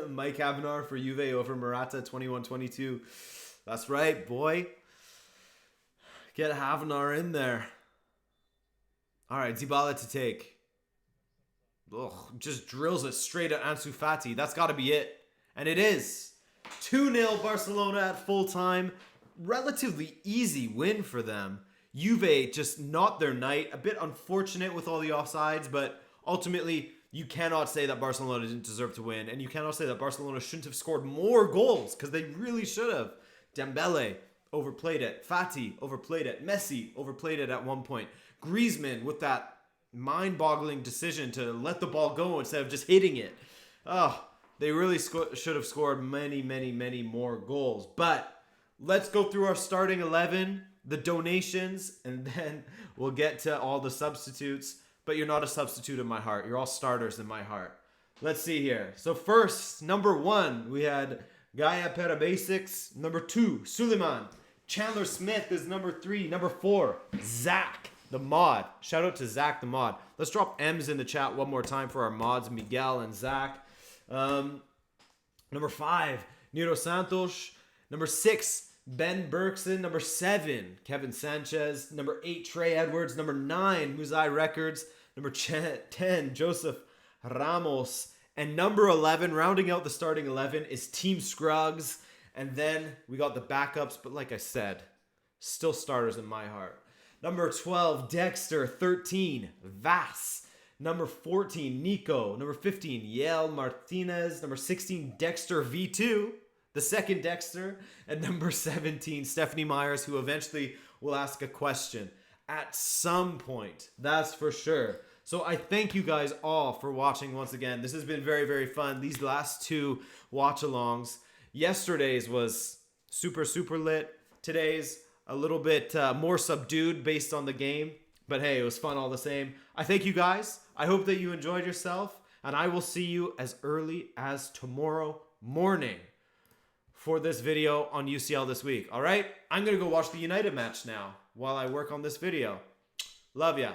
Mike Avenar for Juve over Morata 21-22. That's right, boy. Get Avenar in there. All right, Dybala to take. Ugh, just drills it straight at Ansu Fati. That's got to be it. And it is. 2-0 Barcelona at full time. Relatively easy win for them. Juve just not their night. A bit unfortunate with all the offsides, but ultimately you cannot say that Barcelona didn't deserve to win, and you cannot say that Barcelona shouldn't have scored more goals because they really should have. Dembele overplayed it. Fati overplayed it. Messi overplayed it at one point. Griezmann with that mind-boggling decision to let the ball go instead of just hitting it. Oh, they really should have scored many, many, many more goals. But let's go through our starting 11, the donations, and then we'll get to all the substitutes. But you're not a substitute in my heart. You're all starters in my heart. Let's see here. So first, number 1, we had Gaia Pera Basics. Number 2, Suleiman. Chandler Smith is number 3. Number 4, Zach the mod. Shout out to Zach the mod. Let's drop M's in the chat one more time for our mods, Miguel and Zach. Number 5, Nero Santos. Number 6, Ben Berkson. Number 7, Kevin Sanchez. Number 8, Trey Edwards. Number 9, Muzai Records. Number 10, Joseph Ramos. And number 11, rounding out the starting 11, is Team Scruggs. And then we got the backups, but like I said, still starters in my heart. Number 12, Dexter. 13, Vass. Number 14, Nico. Number 15, Yael Martinez. Number 16, Dexter V2, the second Dexter. And number 17, Stephanie Myers, who eventually will ask a question at some point. That's for sure. So I thank you guys all for watching once again. This has been very, very fun. These last 2 watch-alongs. Yesterday's was super, super lit. Today's a little bit more subdued based on the game. But hey, it was fun all the same. I thank you guys. I hope that you enjoyed yourself. And I will see you as early as tomorrow morning for this video on UCL this week. All right? I'm going to go watch the United match now while I work on this video. Love ya.